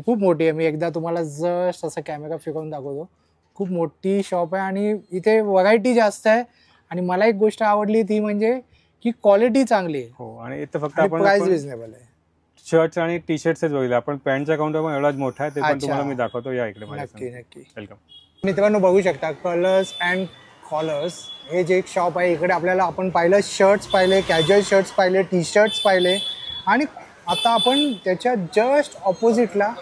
खूप मोठी आहे. मी एकदा तुम्हाला जस्ट असं कॅमेरा फिरवून दाखवतो. खूप मोठी शॉप आहे आणि इथे व्हरायटी जास्त आहे. आणि मला एक गोष्ट आवडली ती म्हणजे की क्वालिटी चांगली आहे हो, आणि इथं फक्त आणि आपण प्राइस रिझनेबल आहे. शर्ट्स आणि टी शर्ट्सच बघितलं. आपण पॅन्टचा काउंटर पण एवढाच मोठा आहे, ते पण अच्छा. तुम्हाला मी दाखवतो. या इकडे माझ्या नक्की नक्की. वेलकम. मित्रांनो बघू शकता कलर्स अँड कॉलर्स हे जे एक शॉप आहे. इकडे आपल्याला आपण पाहिलं शर्ट्स पाहिले, कॅज्युअल शर्ट्स पाहिले, टी शर्ट्स पाहिले आणि आता आपण त्याच्या जस्ट ऑपोजिटला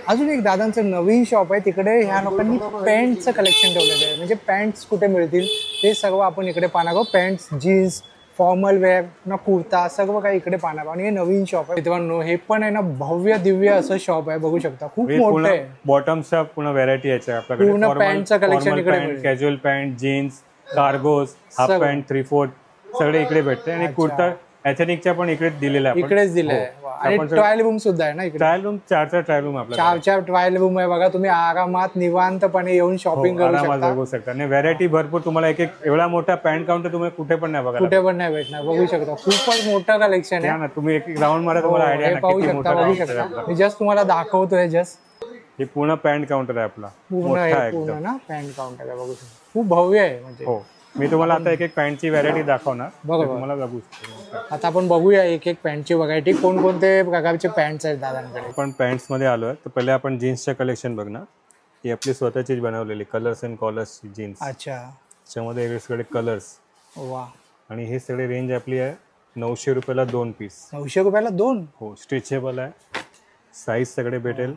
अजून एक दादांचं नवीन शॉप आहे. तिकडे ह्या लोकांनी पॅन्टचं कलेक्शन ठेवलेलं आहे. म्हणजे पॅन्ट्स कुठे मिळतील ते सर्व आपण इकडे पाहणार आहोत. पॅन्ट्स, जीन्स, फॉर्मल वेअर ना कुर्ता सर्व काही इकडे पाहणार आहोत. आणि हे नवीन शॉप आहे मित्रांनो. हे पण आहे ना भव्य दिव्य असं शॉप आहे. बघू शकता खूप मोठं आहे. बॉटमच्या पूर्ण व्हरायटी याच्या आपल्याकडे. पूर्ण पॅन्टचं कलेक्शन इकडे पॅन्ट, मिळेल. Casual pant, jeans, cargos, half सगळं. पॅन्ट, 3/4 सगळे इकडे भेटते. आणि अच्छा. कुर्ता एथेनिकच्या पण इकडे दिलेला आहे. इकडेच दिलंय. आणि ट्रायल रूम सुद्धा आहे ना इकडे. ट्रायल रूम 4 ट्रायल रूम आपल्याकडे. 4 ट्रायल रूम आहे बघा. तुम्ही आरामात निवांतपणे येऊन शॉपिंग करू आरामात शकता. बघू शकता. आणि व्हरायटी भरपूर तुम्हाला एक एवढा मोठा पॅन्ट काउंटर तुम्हाला कुठे पण नाही बघायला. कुठे पण नाही भेटणार. बघू शकता खूपच मोठं कलेक्शन या आहे. ना तुम्ही एक राऊंड मारा, तुम्हाला हो, आयडिया हे ना पाहू किती शकता. मोठा बघू काउंटर आहे शकता. आपला. मी जस्ट तुम्हाला दाखवतोय जस्ट. हे पूर्ण पॅन्ट काउंटर आहे आपला. पूर्ण मोठा आहे आहे पूर्ण एकदम. ना पॅन्ट काउंटर आहे. बघू शकता खूप भव्य आहे म्हणजे. हो, मी तुम्हाला आता एक पॅन्टची व्हरायटी दाखवणार. बरोबर. ते तुम्हाला बघू शकतो. आता आपण बघूया एक पॅन्टची व्हरायटी. कोणकोणते प्रकारचे पॅन्ट्स आहेत दादांकडे. आपण पॅन्ट्स मध्ये आलोय तर पहिले आपण जीन्सच्या कलेक्शन बघणार. ही आपली स्वतःचीच बनवलेली कलर्स अँड कॉलर्स जीन्स. अच्छा. त्याच्यामध्ये वेगवेगळे कलर्स. वा. आणि हे सगळे रेंज आपली आहे 900 रुपयाला 2 पीस. 900 रुपयाला 2. हो, स्ट्रेचेबल आहे. साईज सगळे भेटेल.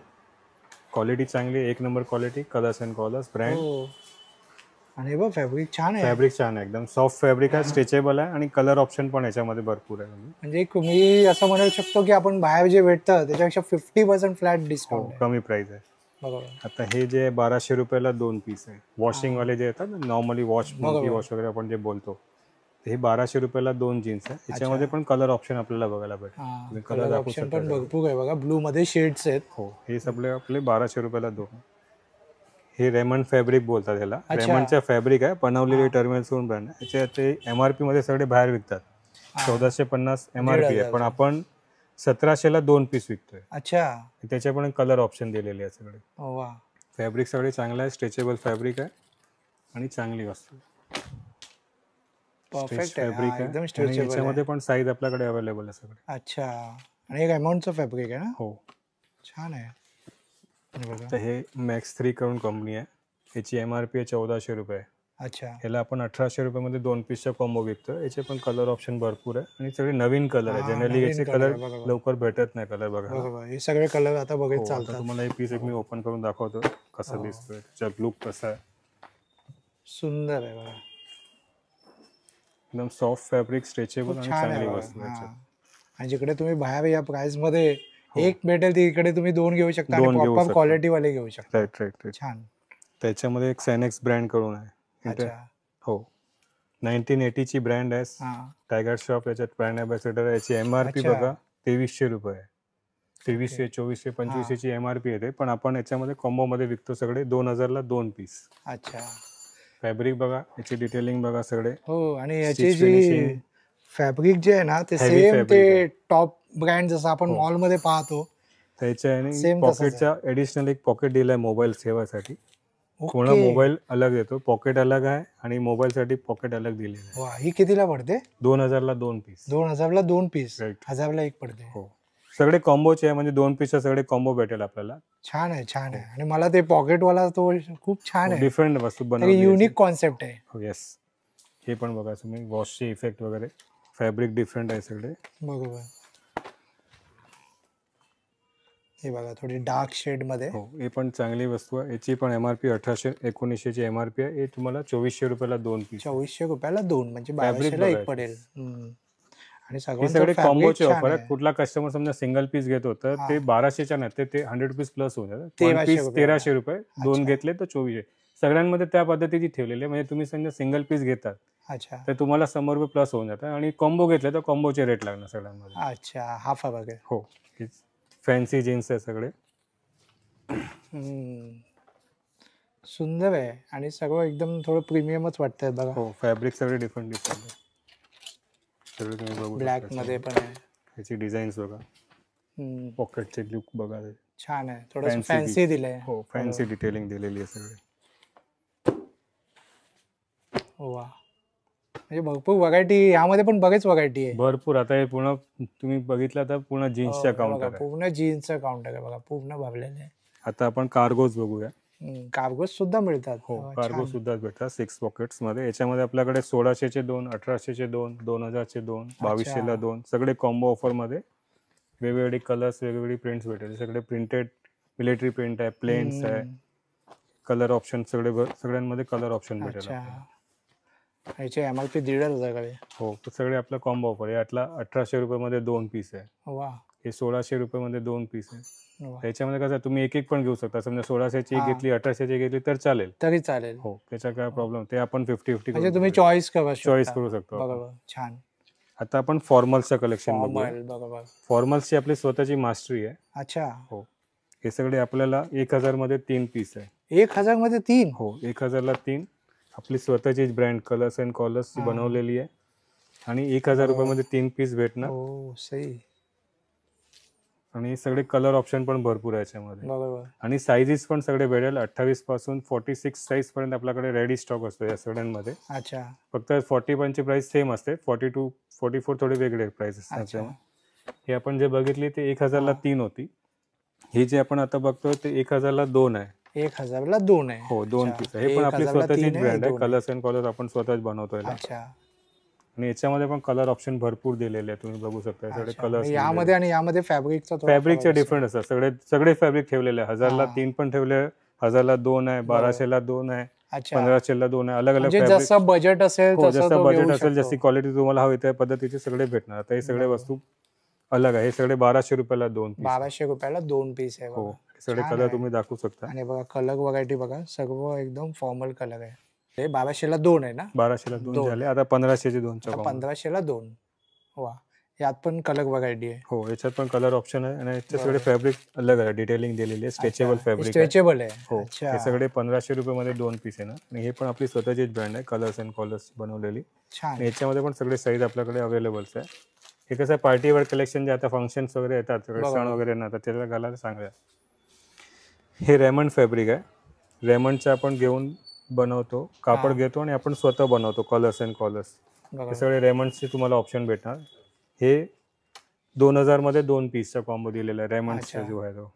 क्वालिटी चांगली, एक number quality. Colours and collars brand. आणि बघ फॅब्रिक छान आहे. फॅब्रिक छान आहे, एकदम सॉफ्ट फॅब्रिक आहे, स्ट्रेचेबल आहे. आणि कलर ऑप्शन पण याच्यामध्ये भरपूर आहे. म्हणजे मी असं म्हणू शकतो की आपण बाहेर जे भेटतं त्याच्यापेक्षा 50% फ्लॅट डिस्काउंट. कमी प्राइस आहे. बरोबर. आता हे जे 1200 रुपयाला 2 पीस आहे. वॉशिंग वाले जे येतात ना, नॉर्मली वॉश वॉश वगैरे आपण जे बोलतो, हे 1200 रुपयाला 2 जीन्स आहे. याच्यामध्ये पण कलर ऑप्शन आपल्याला बघायला भेटेल. कलर ऑप्शन पण भरपूर आहे बघा. ब्लू मध्ये शेड्स आहेत. हो, हे सगळे आपले 1200 रुपयाला 2. हे रेमंड फॅब्रिक बोलतात ह्याला. रेमंडच्या फॅब्रिक आहे, बनवलेली टर्मिनल्स करून ब्रँड आहे. याचे ते MRP मध्ये सगळे बाहेर विकतात. 1450 MRP आहे, पण आपण 1700ला 2 पीस विकतोय. अच्छा. त्याचे पण कलर ऑप्शन दिलेले आहे सगळे. वा. फॅब्रिक सगळे चांगलं आहे, स्ट्रेचेबल फॅब्रिक आहे आणि चांगली वस्तू. परफेक्ट फॅब्रिक आहे. एकदम आहे. स्ट्रेचेबल. याच्यामध्ये पण साईज आपल्याकडे अवेलेबल आहे सगळे. अच्छा. आणि एक अमाऊंटचं फॅब्रिक आहे ना. हो, छान आहे. तर हे मॅक्स 3 करून कंपनी आहे. याची MRP आहे 1400 रुपये. अच्छा. ह्याला आपण 1800 रुपयामध्ये 2 पीसचा कॉम्बो विकतो. याचे पण कलर ऑप्शन भरपूर आहे आणि सगळे नवीन कलर आहे. जनरली याचे कलर लवकर भेटत नाही कलर बघा. बरोबर. हे सगळे कलर आता बघत चालतात. तुम्हाला हे पीस एक मी ओपन करून दाखवतो कसं दिसतोय, त्याचा लुक कसा आहे. सुंदर आहे बघा. एकदम सॉफ्ट फॅब्रिक, स्ट्रेचेबल आणि चांगली वस्तू आहे. आणि जिकडे तुम्ही बाहेर या प्राइस मध्ये एक भेटेल तिकडे तुम्ही 2 घेऊ शकता आणि प्रॉपर क्वालिटी वाले घेऊ शकता. राईट. छान. त्याच्यामध्ये एक सॅनेक्स ब्रँड करून आहे. हो, 1980 ची ब्रँड आहे. टायगर श्रॉफ याच्यात ब्रँड अँबॅसेडर आहे. याची MRP बघा 2300 रुपये. 2300, 2400, 2500 ची MRP येते, पण आपण याच्यामध्ये कॉम्बो मध्ये विकतो सगळे 2000ला 2 पीस. अच्छा. फॅब्रिक बघा, याची डिटेलिंग बघा सगळे. हो, आणि याची जी फॅब्रिक जे आहे ना ते सेम ते टॉप ब्रँड जसं आपण मॉल मध्ये पाहतो त्याच्या. आणि पॉकेटचा एडिशनल एक पॉकेट दिलाय मोबाईल सेवासाठी. पूर्ण मोबाईल अलग येतो, पॉकेट अलग आहे आणि मोबाईल साठी पॉकेट अलग दिलेलं आहे. ही कितीला पडते? 2000ला 2 पीस. 2000ला 2 पीस. 1000ला एक पडते. हो, सगळे कॉम्बोचे आहे, म्हणजे 2 पीसचे सगळे कॉम्बो भेटेल आपल्याला. छान आहे. छान आहे. आणि मला ते पॉकेट वाला तो खूप छान आहे. डिफरंट वस्तू बनवली, युनिक कॉन्सेप्ट आहे. हो. येस, हे पण बघा तुम्ही, वॉशचे इफेक्ट वगैरे. फॅब्रिक डिफरंट आहे सगळे. बरोबर. हे बघा थोडी डार्क शेड मध्ये. हो, हे पण चांगली वस्तू आहे. याची पण MRP 1800-1900 ची MRP आहे. हे तुम्हाला 2400 रुपयाला 2 पीस. 2400 रुपयाला 2 म्हणजे 1200ला एक पडेल. आणि सगळे कॉम्बोचे ऑफर आहे. कुठला कस्टमर समजा सिंगल पीस घेत होतं ते 1200च्या नाही, ते 100 पीस प्लस होऊन जातं. 1 पीस 1300 रुपये, 2 घेतले तर 2400. सगळ्यांमध्ये त्या पद्धतीची ठेवलेली आहे. म्हणजे तुम्ही समजा सिंगल पीस घेतात तर तुम्हाला 100 रुपये प्लस होऊन जातं, आणि कॉम्बो घेतले तर कॉम्बोचे रेट लागणार सगळ्यांमध्ये. अच्छा, हा फरक आहे. हो, फॅन्सी जीन्स आहे सगळे. सुंदर आहे आणि सगळं एकदम थोडं प्रीमियमच वाटतंय बघा. हो, फॅब्रिक सगळे डिफरंट आहे. सगळे तुम्ही बघू, ब्लॅक मध्ये पण आहे. याची डिझाईन्स बघा, पॉकेटचे लुक बघा, छान आहे. थोडं फॅन्सी दिलंय. हो, फॅन्सी डिटेलिंग दिलेली आहे सगळे. वा, म्हणजे भरपूर व्हरायटी, यामध्ये पण बरेच व्हरायटी आहे. भरपूर. आता हे पूर्ण तुम्ही बघितलं तर पूर्ण जीन्सच्या हो, बघा, काउंटर आहे. पूर्ण जीन्सचं काउंटर आहे बघा, पूर्ण भरलेलं आहे. आता आपण कार्गोज बघूया. कार्गोज सुद्धा मिळतात. हो, वा, कार्गो छान. सुद्धा भेटतात 6 पॉकेट्स मध्ये. याच्यामध्ये आपल्याकडे 1600चे 2, 1800चे 2, 2000चे 2, 2200ला 2 सगळे कॉम्बो ऑफर मध्ये वेगवेगळे कलर्स, वेगवेगळे प्रिंट्स भेटेल. सगळे प्रिंटेड मिलिटरी प्रिंट आहे, प्लेन्स आहे, कलर ऑप्शन सगळ्यांमध्ये कलर ऑप्शन भेटेल. अच्छा, याचे MRP 1,500 आहे. हो, तर सगळे आपलं कॉम्बो ऑफर. यातला 1800 रुपयामध्ये 2 पीस आहे. वा, हे 1600 रुपयामध्ये 2 पीस आहे. वा. त्याच्यामध्ये कसं तुम्ही एक एक पण घेऊ शकता. समजा 1600ची एक घेतली, 1800ची घेतली तर चालेल. तरी चालेल. हो, त्याचा काय प्रॉब्लेम, ते आपण 50-50 म्हणजे तुम्ही चॉईस करू करू शकतो. बरोबर, छान. आता आपण फॉर्मल्सचं कलेक्शन बघूया. बरोबर. फॉर्मल्सची आपली स्वतःची मास्टरी आहे. अच्छा, हो, हे सगळे आपल्याला 1000 मध्ये 3 पीस आहे. 1,000 मध्ये 3? हो, 1000ला 3 आपली स्वतःची ब्रँड कलर्स अँड कॉलर्स बनवलेली आहे आणि 1000 रुपयामध्ये 3 पीस भेटणार. हो, सही. आणि सगळे कलर ऑप्शन पण भरपूर आहे याच्यामध्ये. बरोबर. आणि साईजेस पण सगळे भेटेल. 28 पासून 46 साईज पर्यंत आपल्याकडे रेडी स्टॉक असतो या सगळ्यांमध्ये. अच्छा, फक्त 41 ची प्राइस सेम असते. 42, 44 थोडे वेगळे प्राइस असतात. हे आपण जे बघितली ते 1000ला 3 होती. ही जी आपण आता बघतोय ते 1000ला 2 आहे. 1,000ला 2 आहे. हो, 2 पीस आहे. हे पण आपली स्वतःची ब्रँड आहे. कलर्स अँड कॉलर्स आपण स्वतःच बनवतोय. अच्छा, आणि याच्यामध्ये पण कलर ऑप्शन भरपूर दिलेले आहे. तुम्ही बघू शकता सगळे कलर्स. यामध्ये आणि यामध्ये फॅब्रिकचे डिफरंट असतात. सगळे फॅब्रिक ठेवलेले आहे. 1000ला 3 पण ठेवले, 1000ला 2 आहे, 1200ला 2 आहे, 1500ला 2 आहे. अलग अलग जसं बजेट असेल जसं बजेट असेल, जशी क्वालिटी तुम्हाला हवी त्या पद्धतीचे सगळे भेटणार. आता हे सगळे वस्तू अलग आहे. हे सगळे 1200 रुपयाला 2 पीस. 1200 रुपयाला 2 पीस आहे. हो, सगळे कलर तुम्ही दाखवू शकता. आणि बघा कलर व्हरायटी बघा, सर्व एकदम फॉर्मल कलर आहे. हे 1200ला 2 आहे ना? 1200ला 2 झाले. आता 1500चे 2 च्या 1500ला 2. वा, यात पण कलर व्हरायटी आहे. हो, याच्यात पण कलर ऑप्शन आहे. आणि याचे सगळे फॅब्रिक अलग आहे. डिटेलिंग दिलेली आहे. स्ट्रेचेबल फॅब्रिक, स्ट्रेचेबल आहे. हो, हे सगळे 1500 रुपयामध्ये 2 पीस आहे ना. आणि हे पण आपली स्वतःचीच ब्रँड आहे, कलर्स अँड कॉलर्स बनवलेली. छान. याच्यामध्ये पण सगळे साईज आपल्याकडे अवेलेबल्स आहे. हे कसं पार्टी वेअर कलेक्शन जे आता फंक्शन्स वगैरे येतात, सगळे सण वगैरे ना, तर त्याला घालायला चांगलं आहे. हे रेमंड फॅब्रिक आहे. रेमंडचं आपण घेऊन बनवतो, कापड घेतो आणि आपण स्वतः बनवतो कलर्स अँड कॉलर्स. हे सगळे रेमंडचे तुम्हाला ऑप्शन भेटणार. हे 2000 मध्ये 2 पीसचा कॉम्बो दिलेला आहे रेमंडचा जो आहे तो.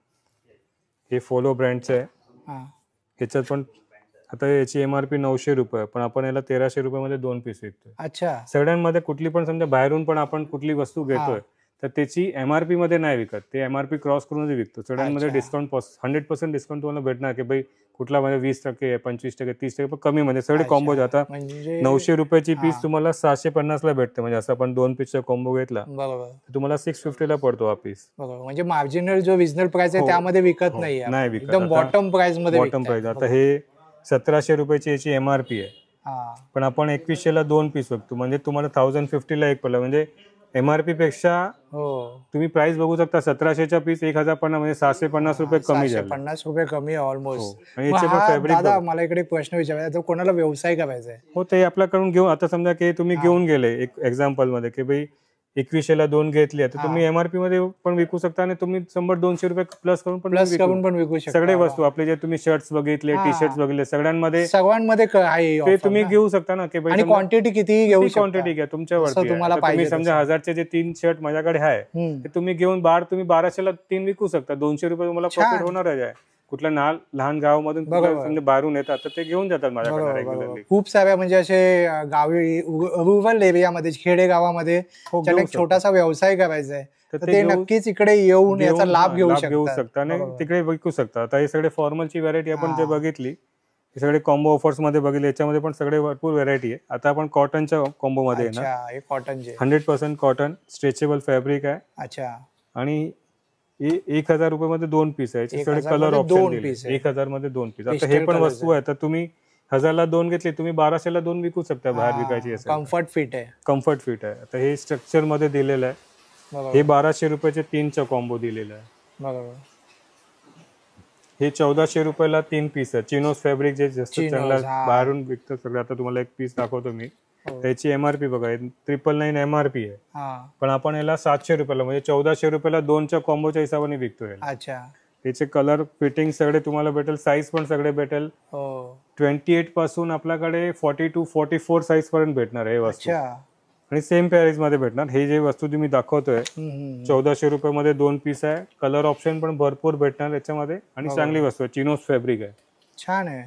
हे फोलो ब्रँडचं आहे. ह्याच्यात पण आता याची MRP 900 रुपये, पण आपण याला 1300 रुपयामध्ये 2 पीस विकतोय. अच्छा, सगळ्यांमध्ये कुठली पण समजा बाहेरून पण आपण कुठली वस्तू घेतोय तर त्याची MRP मध्ये नाही विकत, ते MRP क्रॉस करूनच विकतो. सगळ्यांमध्ये डिस्काउंट 100% डिस्काउंट तुम्हाला भेटणार की भाई कुठला मध्ये 20%, 25%, 30% पण कमी मध्ये सगळे कॉम्बो. आता 900 रुपयाची पीस तुम्हाला 750ला भेटते. म्हणजे असं आपण 2 पीसचा कॉम्बो घेतला बरोबर, तुम्हाला 650ला पडतो हा पीस. बरोबर. म्हणजे मार्जिनल जो रिजनल प्राइस आहे त्यामध्ये विकत नाही, नाही विकत. एकदम बॉटम प्राइस मध्ये. Bottom price. आता हे 1700 रुपयाची याची MRP आहे, पण आपण 2100ला 2 पीस विकतो. म्हणजे तुम्हाला 1050ला एक पडला. म्हणजे MRP पेक्षा तुम्ही प्राइस बघू शकता. 1700चा पीस 1050, म्हणजे 750 रुपये कमी झाले. 50 रुपये कमी ऑलमोस्ट. आणि याचे पण फॅब्रिक. दादा, मला इकडे एक प्रश्न विचारायचा, जर कोणाला व्यवसाय करायचा आहे, हो, ते आपल्याकडून घेऊन, आता समजा की तुम्ही घेऊन गेले एक एक्झाम्पल मध्ये की भाई 2100ला 2 घेतली, तर तुम्ही MRP मध्ये पण विकू शकता आणि तुम्ही 100-200 रुपये प्लस करून पण विकू शकता. सगळे वस्तू आपले जे तुम्ही शर्ट्स बघितले, टी शर्ट्स बघितले, सगळ्यांमध्ये आहे ते तुम्ही घेऊ शकता ना. की आणि क्वांटिटी किती घेऊ शकता, क्वांटिटी घ्या तुमच्यावरती. तुम्ही समजा 1000चे जे 3 शर्ट माझ्याकडे आहे ते तुम्ही घेऊन तुम्ही 1200ला 3 विकू शकता. 200 रुपये तुम्हाला प्रॉफिट होणारच आहे. कुठल्या लहान गावामधून बाहेरून येतात तर ते घेऊन जातात माझ्याकडे रेग्युलरली. खूप साऱ्या म्हणजे असे गावी रुरल एरियामध्ये, खेडे गावामध्ये छोटासा व्यवसाय करायचा आहे तर ते नक्कीच इकडे येऊन याचा लाभ घेऊ शकता आणि तिकडे विकू शकता. आता हे सगळे फॉर्मलची व्हरायटी आपण जे बघितली, हे सगळे कॉम्बो ऑफर्स मध्ये बघितले. याच्यामध्ये पण सगळे भरपूर व्हरायटी आहे. आता आपण कॉटनच्या कॉम्बो मध्ये येणार. 100% कॉटन, स्ट्रेचेबल फॅब्रिक आहे. अच्छा, आणि 1000 रुपयामध्ये 2 पीस आहे. सगळे कलर ऑप्शन दिले. 1000 मध्ये 2 पीस. आता हे पण वस्तू आहे तर तुम्ही 1000ला 2 घेतली, तुम्ही 1200ला 2 विकू शकता बाहेर विकायची असेल. कम्फर्ट फिट आहे. कम्फर्ट फिट आहे. आता हे स्ट्रक्चर मध्ये दिलेलं आहे. हे 1200 रुपयाचे 3चा कॉम्बो दिलेला आहे. बरोबर. हे 1400 रुपयाला 3 पीस आहे. चिनोस फॅब्रिक जे जास्त चांगला बाहेरून विकतं सगळं. आता तुम्हाला एक पीस दाखवतो मी. त्याची MRP बघा 999 MRP आहे, पण आपण याला 700 रुपयाला, म्हणजे 1400 रुपयाला 2च्या कॉम्बोच्या हिशोबाने विकतो याला. अच्छा, त्याचे कलर फिटिंग सगळे तुम्हाला भेटेल, साईज पण सगळे भेटेल. 28 पासून आपल्याकडे 40 to 44 साईज पर्यंत भेटणार आहे वस्तू. अच्छा. आणि सेम प्राइस मध्ये भेटणार. हे जे वस्तू तुम्ही दाखवतोय 1400 रुपयामध्ये 2 पीस आहे. कलर ऑप्शन पण भरपूर भेटणार याच्यामध्ये आणि चांगली वस्तू आहे. चिनोज फॅब्रिक आहे. छान आहे.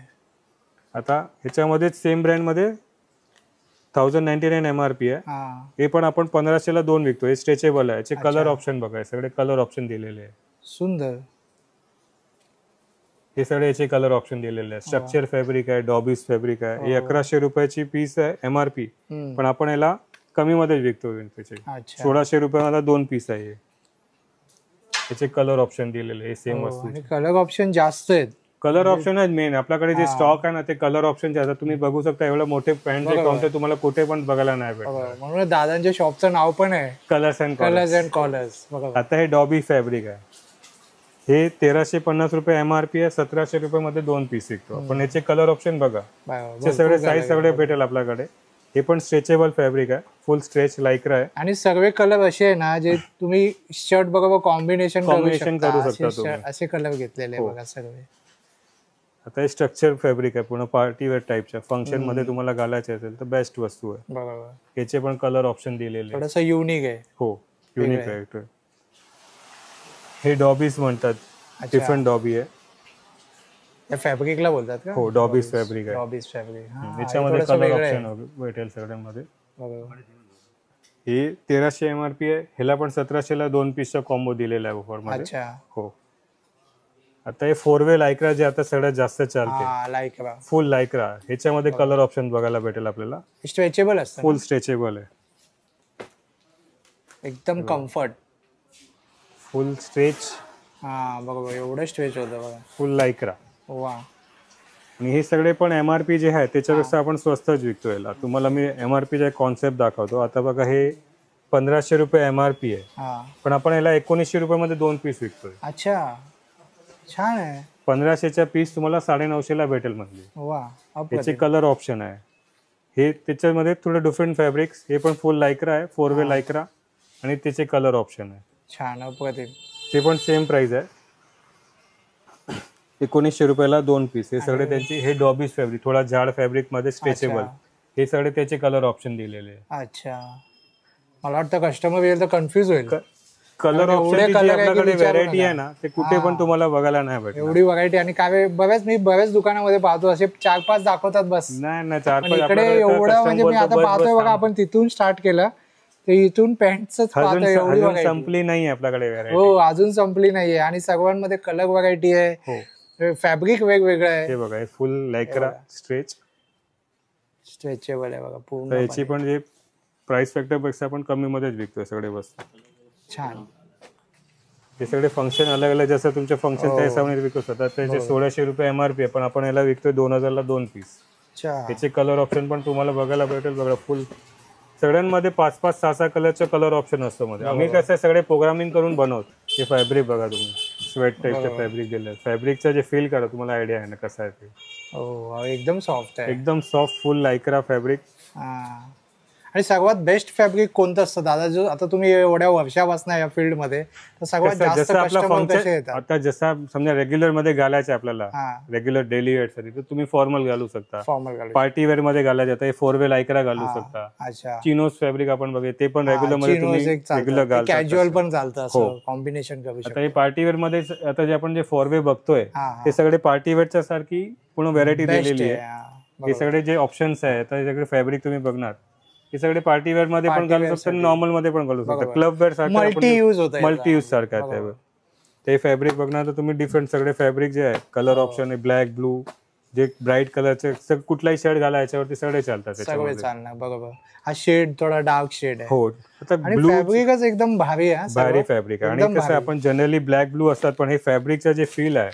आता ह्याच्यामध्ये सेम ब्रँड मध्ये 1099 MRP आहे. हा. हे पण आपण 1500 ला 2 विकतो. हे स्ट्रेचेबल आहे. याचे कलर ऑप्शन बघा, सगळे कलर ऑप्शन दिलेले आहे. सुंदर. हे सगळे याचे कलर ऑप्शन दिलेले आहे. स्ट्रक्चर फॅब्रिक आहे, डॉबीज फॅब्रिक आहे. हे 1100 रुपयाची पीस आहे MRP, पण आपण याला कमी मध्ये विकतो. त्याचे 1600 रुपयाला 2 पीस आहे. याचे कलर ऑप्शन दिलेले आहे. सेम वस्तू. कलर ऑप्शन जास्त आहेत. कलर ऑप्शन आहे मेन. आपल्याकडे जे स्टॉक आहे ना ते कलर ऑप्शन जे आता तुम्ही बघू शकता. एवढे मोठे पॅन्टचे काउंटर तुम्हाला कुठे पण बघायला नाही भेटणार. म्हणून दादांच्या शॉपचं नाव पण आहे कलर्स अँड कॉलर्स. आता हे डॉबी फॅब्रिक आहे. हे 1350 रुपये MRP आहे. 1700 रुपयामध्ये 2 पीस विकतो आपण. याचे कलर ऑप्शन बघा. ते सगळे साईज सगळे भेटेल आपल्याकडे. हे पण स्ट्रेचेबल फॅब्रिक आहे. फुल स्ट्रेच लायक्रा आहे. आणि सर्व कलर असे आहे ना जे तुम्ही शर्ट बघा कॉम्बिनेशन करू शकता तुम्ही. असे कलर घेतलेले बघा सर्व. आता हे स्ट्रक्चर फॅब्रिक आहे. पूर्ण पार्टी वेअर टाईपच्या फंक्शन मध्ये तुम्हाला घालायचे असेल तर बेस्ट वस्तू आहे. बरोबर. याचे पण कलर ऑप्शन दिलेले. थोडंसं युनिक आहे. हो, युनिक आहे. हे डॉबीज म्हणतात. डिफरंट डॉबी आहे. या फॅब्रिकला बोलतात का? हो, डॉबीज फॅब्रिक आहे. डॉबीज फॅब्रिक. याच्यामध्ये कलर ऑप्शन भेटेल सगळ्यांमध्ये. हे 1300 MRP आहे. ह्याला पण 1700 ला 2 पीसचा कॉम्बो दिलेला आहे ऑफर मध्ये. हो. आता हे 4-वे लायक्रा जे आता सगळ्यात जास्त चालते. लायक्रा, फुल लायक्रा. ह्याच्यामध्ये कलर ऑप्शन बघायला भेटेल आपल्याला. स्ट्रेचेबल असतं. फुल स्ट्रेचेबल आहे. एकदम कम्फर्ट. फुल स्ट्रेच. हा बघा एवढं स्ट्रेच होतं बघा. फुल लायक्रा. वा. आणि हे सगळे पण MRP जे आहे त्याच्यापेक्षा आपण स्वस्तच विकतो. याला तुम्हाला मी MRP चा कॉन्सेप्ट दाखवतो. आता बघा हे 1500 रुपये MRP आहे, पण आपण याला 1900 रुपयामध्ये 2 पीस विकतोय. अच्छा, छान आहे. 1500चा पीस तुम्हाला 950 ला भेटेल. म्हणजे वा. याचे कलर ऑप्शन आहे. हे त्याच्यामध्ये थोडं डिफरंट फॅब्रिक्स. हे पण फुल लायक्रा आहे. 4-वे लायक्रा आणि त्याचे कलर ऑप्शन आहे. छान. अप्रतिम. ते पण सेम प्राइस आहे. 1900 रुपयाला 2 पीस. हे सगळे त्यांची. हे डॉबीज फॅब्रिक, थोडा जाड फॅब्रिक मध्ये स्ट्रेचेबल. हे सगळे त्याचे कलर ऑप्शन दिलेले आहे. अच्छा. मला वाटतं कस्टमर येईल तर कन्फ्युज होईल. कलर ऑप्शन आपल्याकडे व्हरायटी आहे ना ते कुठे पण तुम्हाला बघायला नाही भेटणार. एवढी व्हरायटी. आणि काय मी बऱ्याच दुकानामध्ये पाहतो असे 4-5 दाखवतात बस. नाही 4-5 इकडे एवढं म्हणजे मी आता पाहतोय बघा. आपण तिथून स्टार्ट केलं ते इथून पॅन्टच पाहतोय. एवढी व्हरायटी संपली नाही आपल्याकडे व्हरायटी. हो, अजून संपली नाहीये. आणि सर्वांमध्ये कलर व्हरायटी आहे. फॅब्रिक वेगवेगळं आहे. हे बघा हे फुल लायक्रा स्ट्रेचेबल आहे बघा पूर्ण. याची पण जे प्राइस फॅक्टर पेक्षा आपण कमी मध्येच विकतोय सगळे वस्तू. छान. हे सगळे फंक्शन अलग अलग जसं तुमचे फंक्शन त्या हिशोबाने विकू शकतात. त्याचे 1600 रुपये MRP आहे, पण आपण याला विकतोय 2000 ला 2 पीस. याचे कलर ऑप्शन पण तुम्हाला बघायला भेटेल. बघा फुल सगळ्यांमध्ये 5-5, 6-6 कलरचे कलर ऑप्शन असतो मध्ये. आम्ही कसं सगळे प्रोग्रामिंग करून बनवतो. हे फॅब्रिक बघा तुम्ही. स्वेट टाईपचं फॅब्रिक दिलं. फॅब्रिकचं जे फील करा तुम्हाला आयडिया आहे ना कसं आहे ते. हो, एकदम सॉफ्ट आहे. एकदम सॉफ्ट फुल लायक्रा फॅब्रिक. आणि सर्वात बेस्ट फॅब्रिक कोणतं असतं दादा? जो आता तुम्ही एवढ्या वर्षापासून या फील्ड मध्ये, तर सर्वात जास्त कस्टमर कसे येतात? आता जसा समजा रेग्युलर मध्ये घालायचं आपल्याला, रेग्युलर डेली वेअर साठी, तर तुम्ही फॉर्मल घालू शकता. पार्टी वेअर मध्ये घालायचं आता हे 4-वे लायक्रा घालू शकता. चिनोज फॅब्रिक आपण बघे ते पण रेग्युलर मध्ये तुम्ही रेग्युलर घालता. कॅज्युअल पण चालतं असं कॉम्बिनेशन करू शकता. आता हे पार्टी वेअर मध्ये आता जे आपण जे 4-वे बघतोय ते सगळे पार्टी वेअरच्या सारखी पूर्ण व्हरायटी दिलेली आहे. हे सगळे जे ऑप्शन्स आहे आता सगळे फॅब्रिक तुम्ही बघणार हे सगळे पार्टी वेअर मध्ये पण घालू शकता, नॉर्मल मध्ये पण घालू शकता. क्लब वेअर सारखं मल्टी यूज सारखं आहे ते फॅब्रिक बघणार तर तुम्ही डिफरंट सगळे फॅब्रिक जे आहे कलर ऑप्शन आहे. ब्लॅक, ब्लू, जे ब्राईट कलरचे कुठलाही शर्ट घाला याच्यावरती सगळे चालतात. बरोबर. हा शेड थोडा डार्क शेड आहे. हो, आता ब्लू फॅब्रिकच एकदम भारी आहे. भारी फॅब्रिक आहे. आणि कसं आपण जनरली ब्लॅक ब्लू असतात, पण हे फॅब्रिकचं जे फील आहे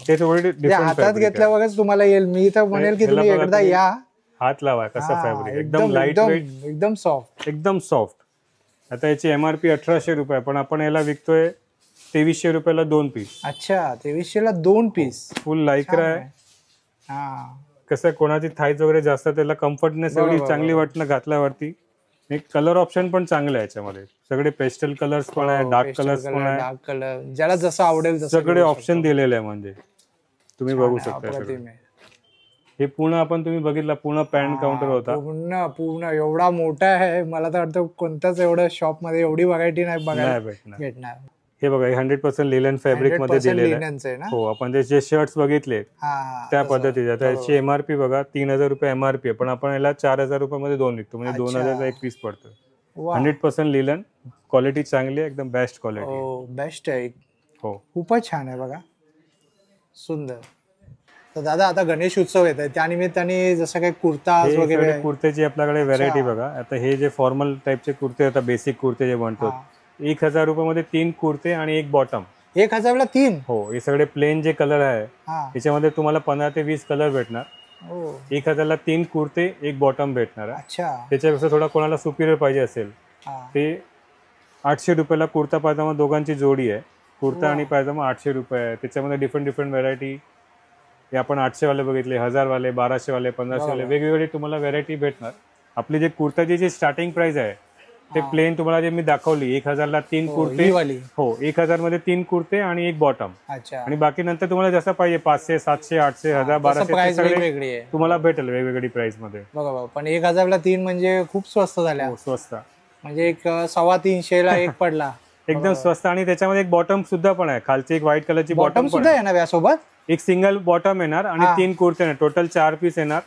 ते थोडी डिफरंट हातात घेतल्यावरच तुम्हाला येईल. मी तर म्हणेल की तुम्ही एकदा या, हात लावा. कसं फॅब्रिक एकदम लाईट वेट, एकदम सॉफ्ट, एकदम सॉफ्ट. आता याची MRP 1800 रुपये, पण आपण याला विकतोय 2300 रुपयाला 2 पीस. अच्छा, 2300 ला 2 पीस. फुल लायक्रा आहे. कसं कोणाची थाईज वगैरे जास्त, त्याला कम्फर्टनेस एवढी चांगली वाटणं घातल्यावरती. एक कलर ऑप्शन पण चांगलं आहे याच्यामध्ये. सगळे पेस्टल कलर्स पण आहे, डार्क कलर्स पण आहे. डार्क कलर ज्याला जसं आवडेल सगळे ऑप्शन दिलेले आहे. म्हणजे तुम्ही बघू शकता. हे पूर्ण आपण तुम्ही बघितला पूर्ण पॅन्ट काउंटर होता. पूर्ण पूर्ण एवढा मोठा आहे, मला तर वाटतं कोणत्याच एवढ्या शॉप मध्ये एवढी व्हरायटी नाही बघायला भेटणार. हे बघा 100% लिलन फॅब्रिक मध्ये दिलेलं आहे. हो, आपण जे शर्ट्स बघितले त्या पद्धतीचे. आता याची एमआरपी बघा 3000 रुपये एमआरपी आहे, पण आपण याला 4000 रुपयामध्ये दोन विकतो, म्हणजे 2000चा एक पीस पडतो. 100% लिलन, क्वालिटी चांगली आहे, एकदम बेस्ट क्वालिटी. बेस्ट आहे. हो, खूपच छान आहे बघा, सुंदर. तर दादा आता गणेश उत्सव येत आहे, त्यानिमित्ताने जसं काही कुर्ता वगैरे, कुर्त्याची आपल्याकडे व्हरायटी बघा. आता हे जे फॉर्मल टाइपचे कुर्ते होतात, बेसिक कुर्ते जे म्हणतो, 1000 रुपयामध्ये 3 कुर्ते आणि एक बॉटम. 1000ला 3? हो, हे सगळे प्लेन जे कलर आहे त्याच्यामध्ये तुम्हाला 15 ते 20 कलर भेटणार. 1000ला 3 कुर्ते एक बॉटम भेटणार आहे. त्याच्यापेक्षा थोडा कोणाला सुपिरियर पाहिजे असेल ते 800 रुपयाला कुर्ता पायजामा दोघांची जोडी आहे. कुर्ता आणि पायजामा 800 रुपये आहे. त्याच्यामध्ये डिफरंट व्हरायटी, हे आपण 800 वाले बघितले, 1000 वाले, 1200 वाले, 1500 वाले, वेगवेगळी तुम्हाला व्हरायटी भेटणार. आपली जे कुर्ताची जी स्टार्टिंग प्राइस आहे ते प्लेन तुम्हाला जे मी दाखवली 1000ला 3 कुर्ते. हो, 1000 मध्ये 3 कुर्ते आणि एक बॉटम. आणि बाकी नंतर तुम्हाला जसं पाहिजे 500, 700, 800, 1000, 1200 तुम्हाला भेटेल वेगवेगळी प्राइस मध्ये. बघा, पण 1000ला 3 म्हणजे खूप स्वस्त झाल्या. स्वस्त म्हणजे एक 325 ला एक पडला. एकदम स्वस्त. आणि त्याच्यामध्ये एक बॉटम सुद्धा पण आहे, खालची एक व्हाईट कलरची बॉटम सुद्धा येणार यासोबत. एक सिंगल बॉटम येणार आणि 3 कुर्ते येणार, टोटल 4 पीस येणार.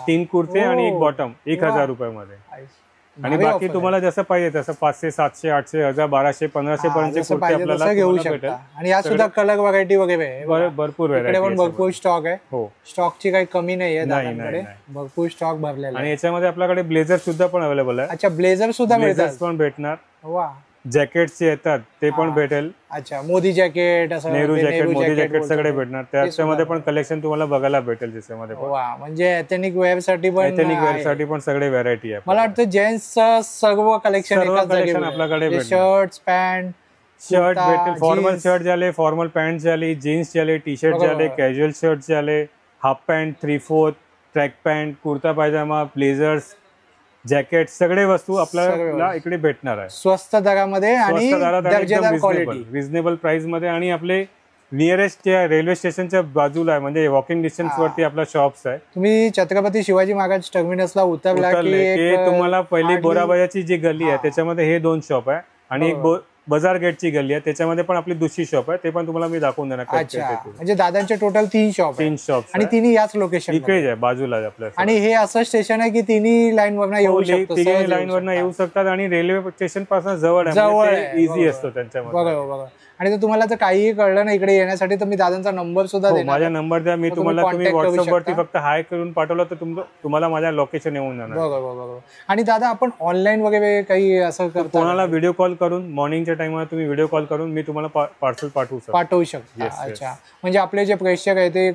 3 कुर्ते आणि एक बॉटम 1000 रुपयामध्ये. आणि बाकी तुम्हाला जसं पाहिजे तसं 500, 700, 800, 1000, 1200, 1500 पर्यंत कुर्ते आपल्याला घेऊ शकता. आणि या सुद्धा कलर व्हरायटी वगैरे भरपूर व्हरायटी, भरपूर स्टॉक आहे. हो, स्टॉकची काही कमी नाहीये, भरपूर स्टॉक भरलेला. आणि याच्यामध्ये आपल्याकडे ब्लेझर सुद्धा पण अवेलेबल आहे. अच्छा, ब्लेझर सुद्धा मिळतात, पण भेटणार. वा. जॅकेट्स येतात ते पण भेटेल. अच्छा, मोदी जॅकेट, असं नेहरू जॅकेट, मोदी जॅकेट सगळे भेटणार. त्याच्यामध्ये पण कलेक्शन तुम्हाला बघायला भेटेल. त्याच्यामध्ये म्हणजे एथेनिक वेअर साठी पण सगळे व्हरायटी आहे. मला वाटतं जेंट्स सर्व कलेक्शन आपल्याकडे शर्ट, पॅन्ट, शर्ट भेटेल. फॉर्मल शर्ट झाले, फॉर्मल पॅन्ट झाली, जीन्स झाले, टी शर्ट झाले, कॅज्युअल शर्ट झाले, half pant, 3/4, track pant, kurta pyjama, blazers, jacket, सगळे वस्तू आपल्याला इकडे भेटणार आहे स्वस्त दरामध्ये आणि दर्जेदार क्वालिटी, रिझनेबल प्राइस मध्ये. आणि आपले नियरेस्ट रेल्वे स्टेशनच्या बाजूला आहे, म्हणजे वॉकिंग डिस्टन्स वरती आपला शॉप्स आहे. तुम्ही छत्रपती शिवाजी महाराज टर्मिनसला उतरला की तुम्हाला पहिली बोराबाजाची जी गल्ली आहे त्याच्यामध्ये हे 2 शॉप आहे, आणि एक बाजार गेटची गल्ली आहे, त्याच्यामध्ये पण आपली दुसरी शॉप आहे, ते पण तुम्हाला मी दाखवून देणार. म्हणजे दादांचे टोटल 3 शॉप आणि तिन्ही याच लोकेशन इकडेच आहे, बाजूला आपल्या. आणि हे असं स्टेशन आहे की तिन्ही लाईन वरनं येऊ शकतो, तिन्ही लाईन वरनं येऊ शकतात. आणि रेल्वे स्टेशन पासून जवळ आहे, इझी असतो त्यांच्यामध्ये. बघा. आणि तुम्हाला जर काहीही कळलं ना इकडे येण्यासाठी तर मी दादांचा नंबर सुद्धा देणार. माझा नंबर द्या, मी तुम्ही व्हॉट्सअप वरती फक्त हाय करून पाठवलं तर तुम्हाला माझ्या लोकेशन येऊन जाणार. बघा. आणि दादा आपण ऑनलाईन वगैरे काही असं कोणाला व्हिडिओ कॉल करून, मॉर्निंगच्या टाइमला तुम्ही व्हिडिओ कॉल करून मी तुम्हाला पार्सल पाठवू शकता. अच्छा, म्हणजे आपले जे प्रेक्षक आहे ते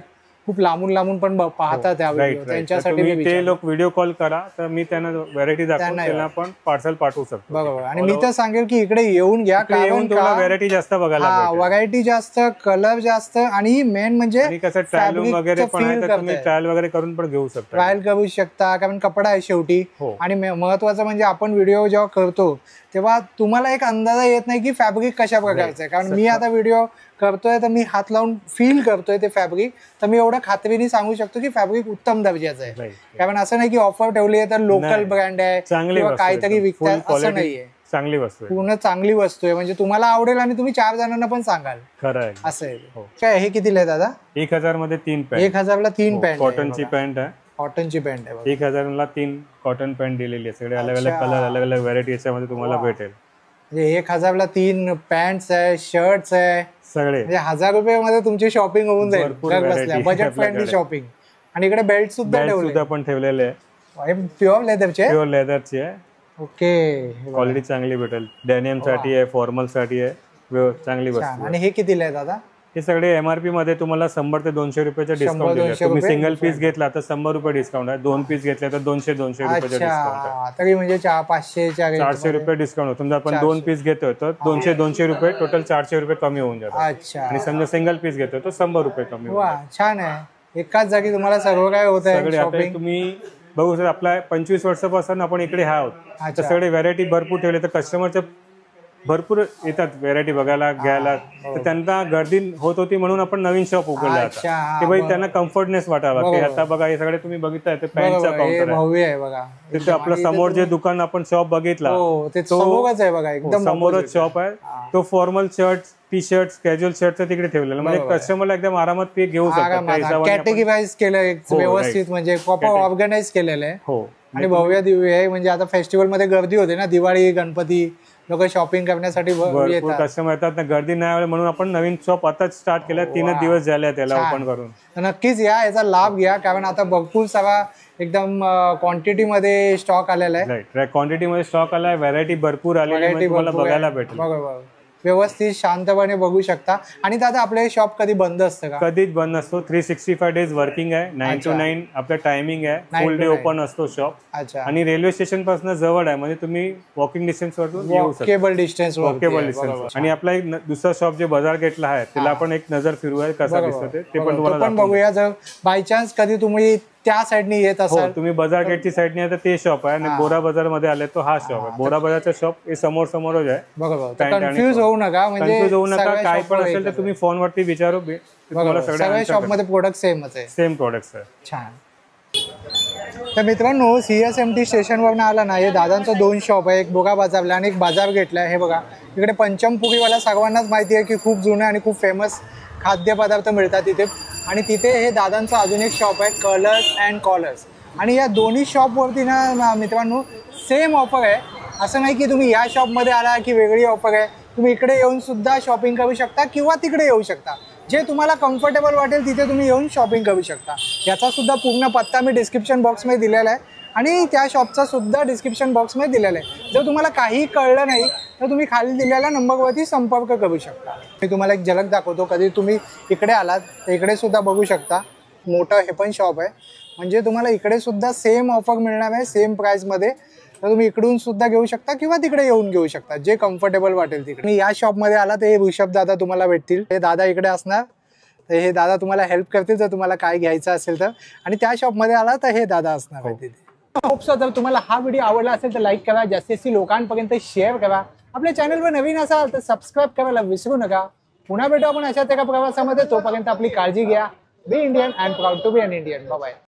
खूप लांबून पण पाहतात त्यांच्यासाठी ते लोक व्हिडिओ कॉल करा तर मी त्यांना व्हरायटी दाखवून त्यांना पण पार्सल पाठवू शकतो. बरोबर. आणि मी तर सांगेल की इकडे येऊन घ्या, कारण व्हरायटी जास्त बघायला, व्हरायटी जास्त, कलर जास्त, आणि मेन म्हणजे कसं ट्रायल वगैरे पण आहे, तुम्ही ट्रायल वगैरे करून पण घेऊ शकता. ट्रायल करू शकता, कारण कपडा आहे शेवटी. आणि महत्वाचं म्हणजे आपण व्हिडिओ जेव्हा करतो तेव्हा तुम्हाला एक अंदाज येत नाही की फॅब्रिक कशा प्रकारचं आहे. कारण मी आता व्हिडिओ करतोय तर मी हात लावून फील करतोय ते फॅब्रिक, तर मी एवढं खात्रीने सांगू शकतो की फॅब्रिक उत्तम दर्जाचं आहे. कारण असं नाही की ऑफर ठेवली आहे तर लोकल ब्रँड आहे किंवा काहीतरी विकतात, असं नाहीये. चांगली वस्तू, पूर्ण चांगली वस्तू आहे, म्हणजे तुम्हाला आवडेल आणि तुम्ही 4 जणांना पण सांगाल. खरं असं आहे. काय हे कितीला आहे दादा? 1000 मध्ये 3 पॅन्ट. 1000ला 3 पॅन्ट, कॉटनची पॅन्ट आहे. कॉटनची पॅन्ट आहे. 1000ला 3 कॉटन पॅन्ट दिलेली आहे. सगळे अलग अलग कलर, अलग अलग व्हरायटी याच्यामध्ये तुम्हाला भेटेल. म्हणजे 1000ला 3 पॅन्ट्स आहे, शर्ट्स आहे, सगळे. म्हणजे 1000 रुपयामध्ये तुमची शॉपिंग होऊन जाईल, बजेट फ्रेंडली शॉपिंग. आणि इकडे बेल्ट सुद्धा पण ठेवलेले आहे, प्युअर लेदरचे आहे. ओके, क्वालिटी चांगली भेटेल. डेनियम साठी आहे, फॉर्मल साठी आहे, चांगली वस्तू. आणि हे कितीला आहे दादा? हे सगळे एमआरपी मध्ये तुम्हाला 100 ते 200 रुपयाचा डिस्काउंट दिला. तुम्ही सिंगल पीस घेतला तर 100 रुपये डिस्काउंट आहे, 2 पीस घेतले तर 200 रुपयाचा डिस्काउंट आहे. तरी म्हणजे 500 400 रुपये डिस्काउंट. समजा आपण 2 पीस घेतोय तर 200 रुपये, टोटल 400 रुपये कमी होऊन जातात. आणि समजा सिंगल पीस घेतोय तर 100 रुपये कमी. छान आहे, एकाच जागी तुम्हाला सर्व काय होत आहे. तुम्ही बघू सर, आपला 25 वर्षापासून आपण इकडे आहोत, तर सगळे व्हरायटी भरपूर ठेवले. तर कस्टमरच्या भरपूर येतात व्हेरायटी बघायला घ्यायला, तर त्यांना गर्दी होत होती म्हणून आपण नवीन शॉप उघडलं अच्छा, आता हा, की भाई बरोबर. त्यांना कम्फर्टनेस वाटावा की बरोबर. आता बघा हे सगळे तुम्ही बघितताय ते पॅन्टचा बरोबर, हे काउंटर आहे, भव्य आहे बघा. तिथे आपलं समोर जे दुकान आपण शॉप बघितला हो, ते समोरच आहे बघा, एकदम समोरच opposite. शॉप आहे. तो formal shirt, T shirt, casual शर्टचं तिकडे ठेवलेलं, म्हणजे बरोबर. कस्टमरला एकदम आरामात ते घेऊ शकतात. त्या हिशोबाने आपण- कॅटेगराईज केलं एक हो, व्यवस्थित, right. म्हणजे प्रॉपर ऑर्गनाइज केलेलं आहे हो आणि भव्य दिव्य आहे. म्हणजे आता फेस्टिवल मध्ये गर्दी होते ना, दिवाळी गणपती, लोक शॉपिंग करण्यासाठी भरपूर येतात. कस्टमर येतात ना, गर्दी नाही आली म्हणून आपण नवीन शॉप आताच स्टार्ट केलं, 3 दिवस झाले त्याला छान. ओपन करून. तर नक्कीच याचा लाभ घ्या, कारण आता भरपूर सारा एकदम क्वांटिटी मध्ये स्टॉक आलेला आहे. राईट, क्वांटिटी मध्ये स्टॉक आलाय, व्हरायटी भरपूर आलेली आहे, Variety तुम्हाला भरपूर आहे. बघायला भेटेल. बरोबर, व्यवस्थित शांतपणे बघू शकता. आणि दादा आपले शॉप कधी बंद असतं का? कधीच बंद नसतो. 365 डेज वर्किंग आहे, 9 to 9 आपलं टायमिंग आहे, 9 फुल to डे 9. ओपन असतो शॉप. अच्छा, आणि रेल्वे स्टेशन पासून जवळ आहे, म्हणजे तुम्ही वॉकिंग डिस्टन्स वरून येऊ शकता. Walkable distance. Walkable distance. आणि आपला एक दुसरा शॉप जे बाजार गेटला आहे त्याला आपण एक नजर फिरूया कसा दिसतो ते पण तुम्हाला पण बघूया. जर बाय चान्स कधी तुम्ही त्या साईडनी येत हो, असाल, तुम्ही बाजार गेटची साईडने आहे तर ते शॉप आहे, आणि बोरा बाजार मध्ये आले तो हा शॉप आहे. बोरा बाजारचा शॉप हे समोर समोरच आहे. बरोबर, Pant आणि कन्फ्युज होऊ नका. म्हणजे कन्फ्युज होऊ नका, सगळ्या काय पण shop वर असेल तर एकच तुम्ही फोनवरती विचारू, तुम्हाला सगळ्या शॉप मध्ये प्रोडक्ट सेमच आहे. सेम प्रोडक्ट्स आहे. छान. तर मित्रांनो, CSMT स्टेशनवरून आला ना, हे दादांचं 2 शॉप आहे, एक बोगा बाजारला आणि एक बाजार गेटला. हे बघा इकडे पंचमपुरीवाला सर्वांनाच माहिती आहे की खूप जुने आणि खूप फेमस खाद्यपदार्थ मिळतात तिथे. आणि तिथे हे दादांचं अजून एक शॉप आहे, कलर्स अँड कॉलर्स. आणि या दोन्ही शॉपवरती ना मित्रांनो सेम ऑफर आहे. असं नाही की तुम्ही या शॉपमध्ये आला की वेगळी ऑफर आहे. तुम्ही इकडे येऊन सुद्धा शॉपिंग करू शकता किंवा तिकडे येऊ शकता. जे तुम्हाला कम्फर्टेबल वाटेल तिथे तुम्ही येऊन शॉपिंग करू शकता. याचा सुद्धा पूर्ण पत्ता मी डिस्क्रिप्शन बॉक्समध्ये दिलेला आहे आणि त्या शॉपचा सुद्धा डिस्क्रिप्शन बॉक्समध्ये दिलेला आहे. जर तुम्हाला काही कळलं नाही तर तुम्ही खाली दिलेल्या नंबरवरती संपर्क करू शकता. मी तुम्हाला एक झलक दाखवतो. कधी तुम्ही इकडे आलात तर इकडे सुद्धा बघू शकता, मोठं हे पण शॉप आहे. म्हणजे तुम्हाला इकडे सुद्धा सेम ऑफर मिळणार आहे, सेम प्राईसमध्ये. तर तुम्ही इकडून सुद्धा घेऊ शकता किंवा तिकडे येऊन घेऊ शकता, जे कम्फर्टेबल वाटेल तिकडे. मी या शॉपमध्ये आला तर हे ऋषभ दादा तुम्हाला भेटतील. हे दादा इकडे असणार, तर हे दादा तुम्हाला हेल्प करतील जर तुम्हाला काय घ्यायचं असेल तर. आणि त्या शॉपमध्ये आला तर हे दादा असणार आहे तिथे. होप सो जर तुम्हाला हा व्हिडिओ आवडला असेल तर लाईक करा, जास्तीत जास्त लोकांपर्यंत शेअर करा. आपल्या चॅनलवर नवीन असाल तर सबस्क्राईब करायला विसरू नका. पुन्हा भेटू आपण अशाच एका प्रवासामध्ये. तोपर्यंत आपली काळजी घ्या. Be Indian and proud to be an Indian. Bye.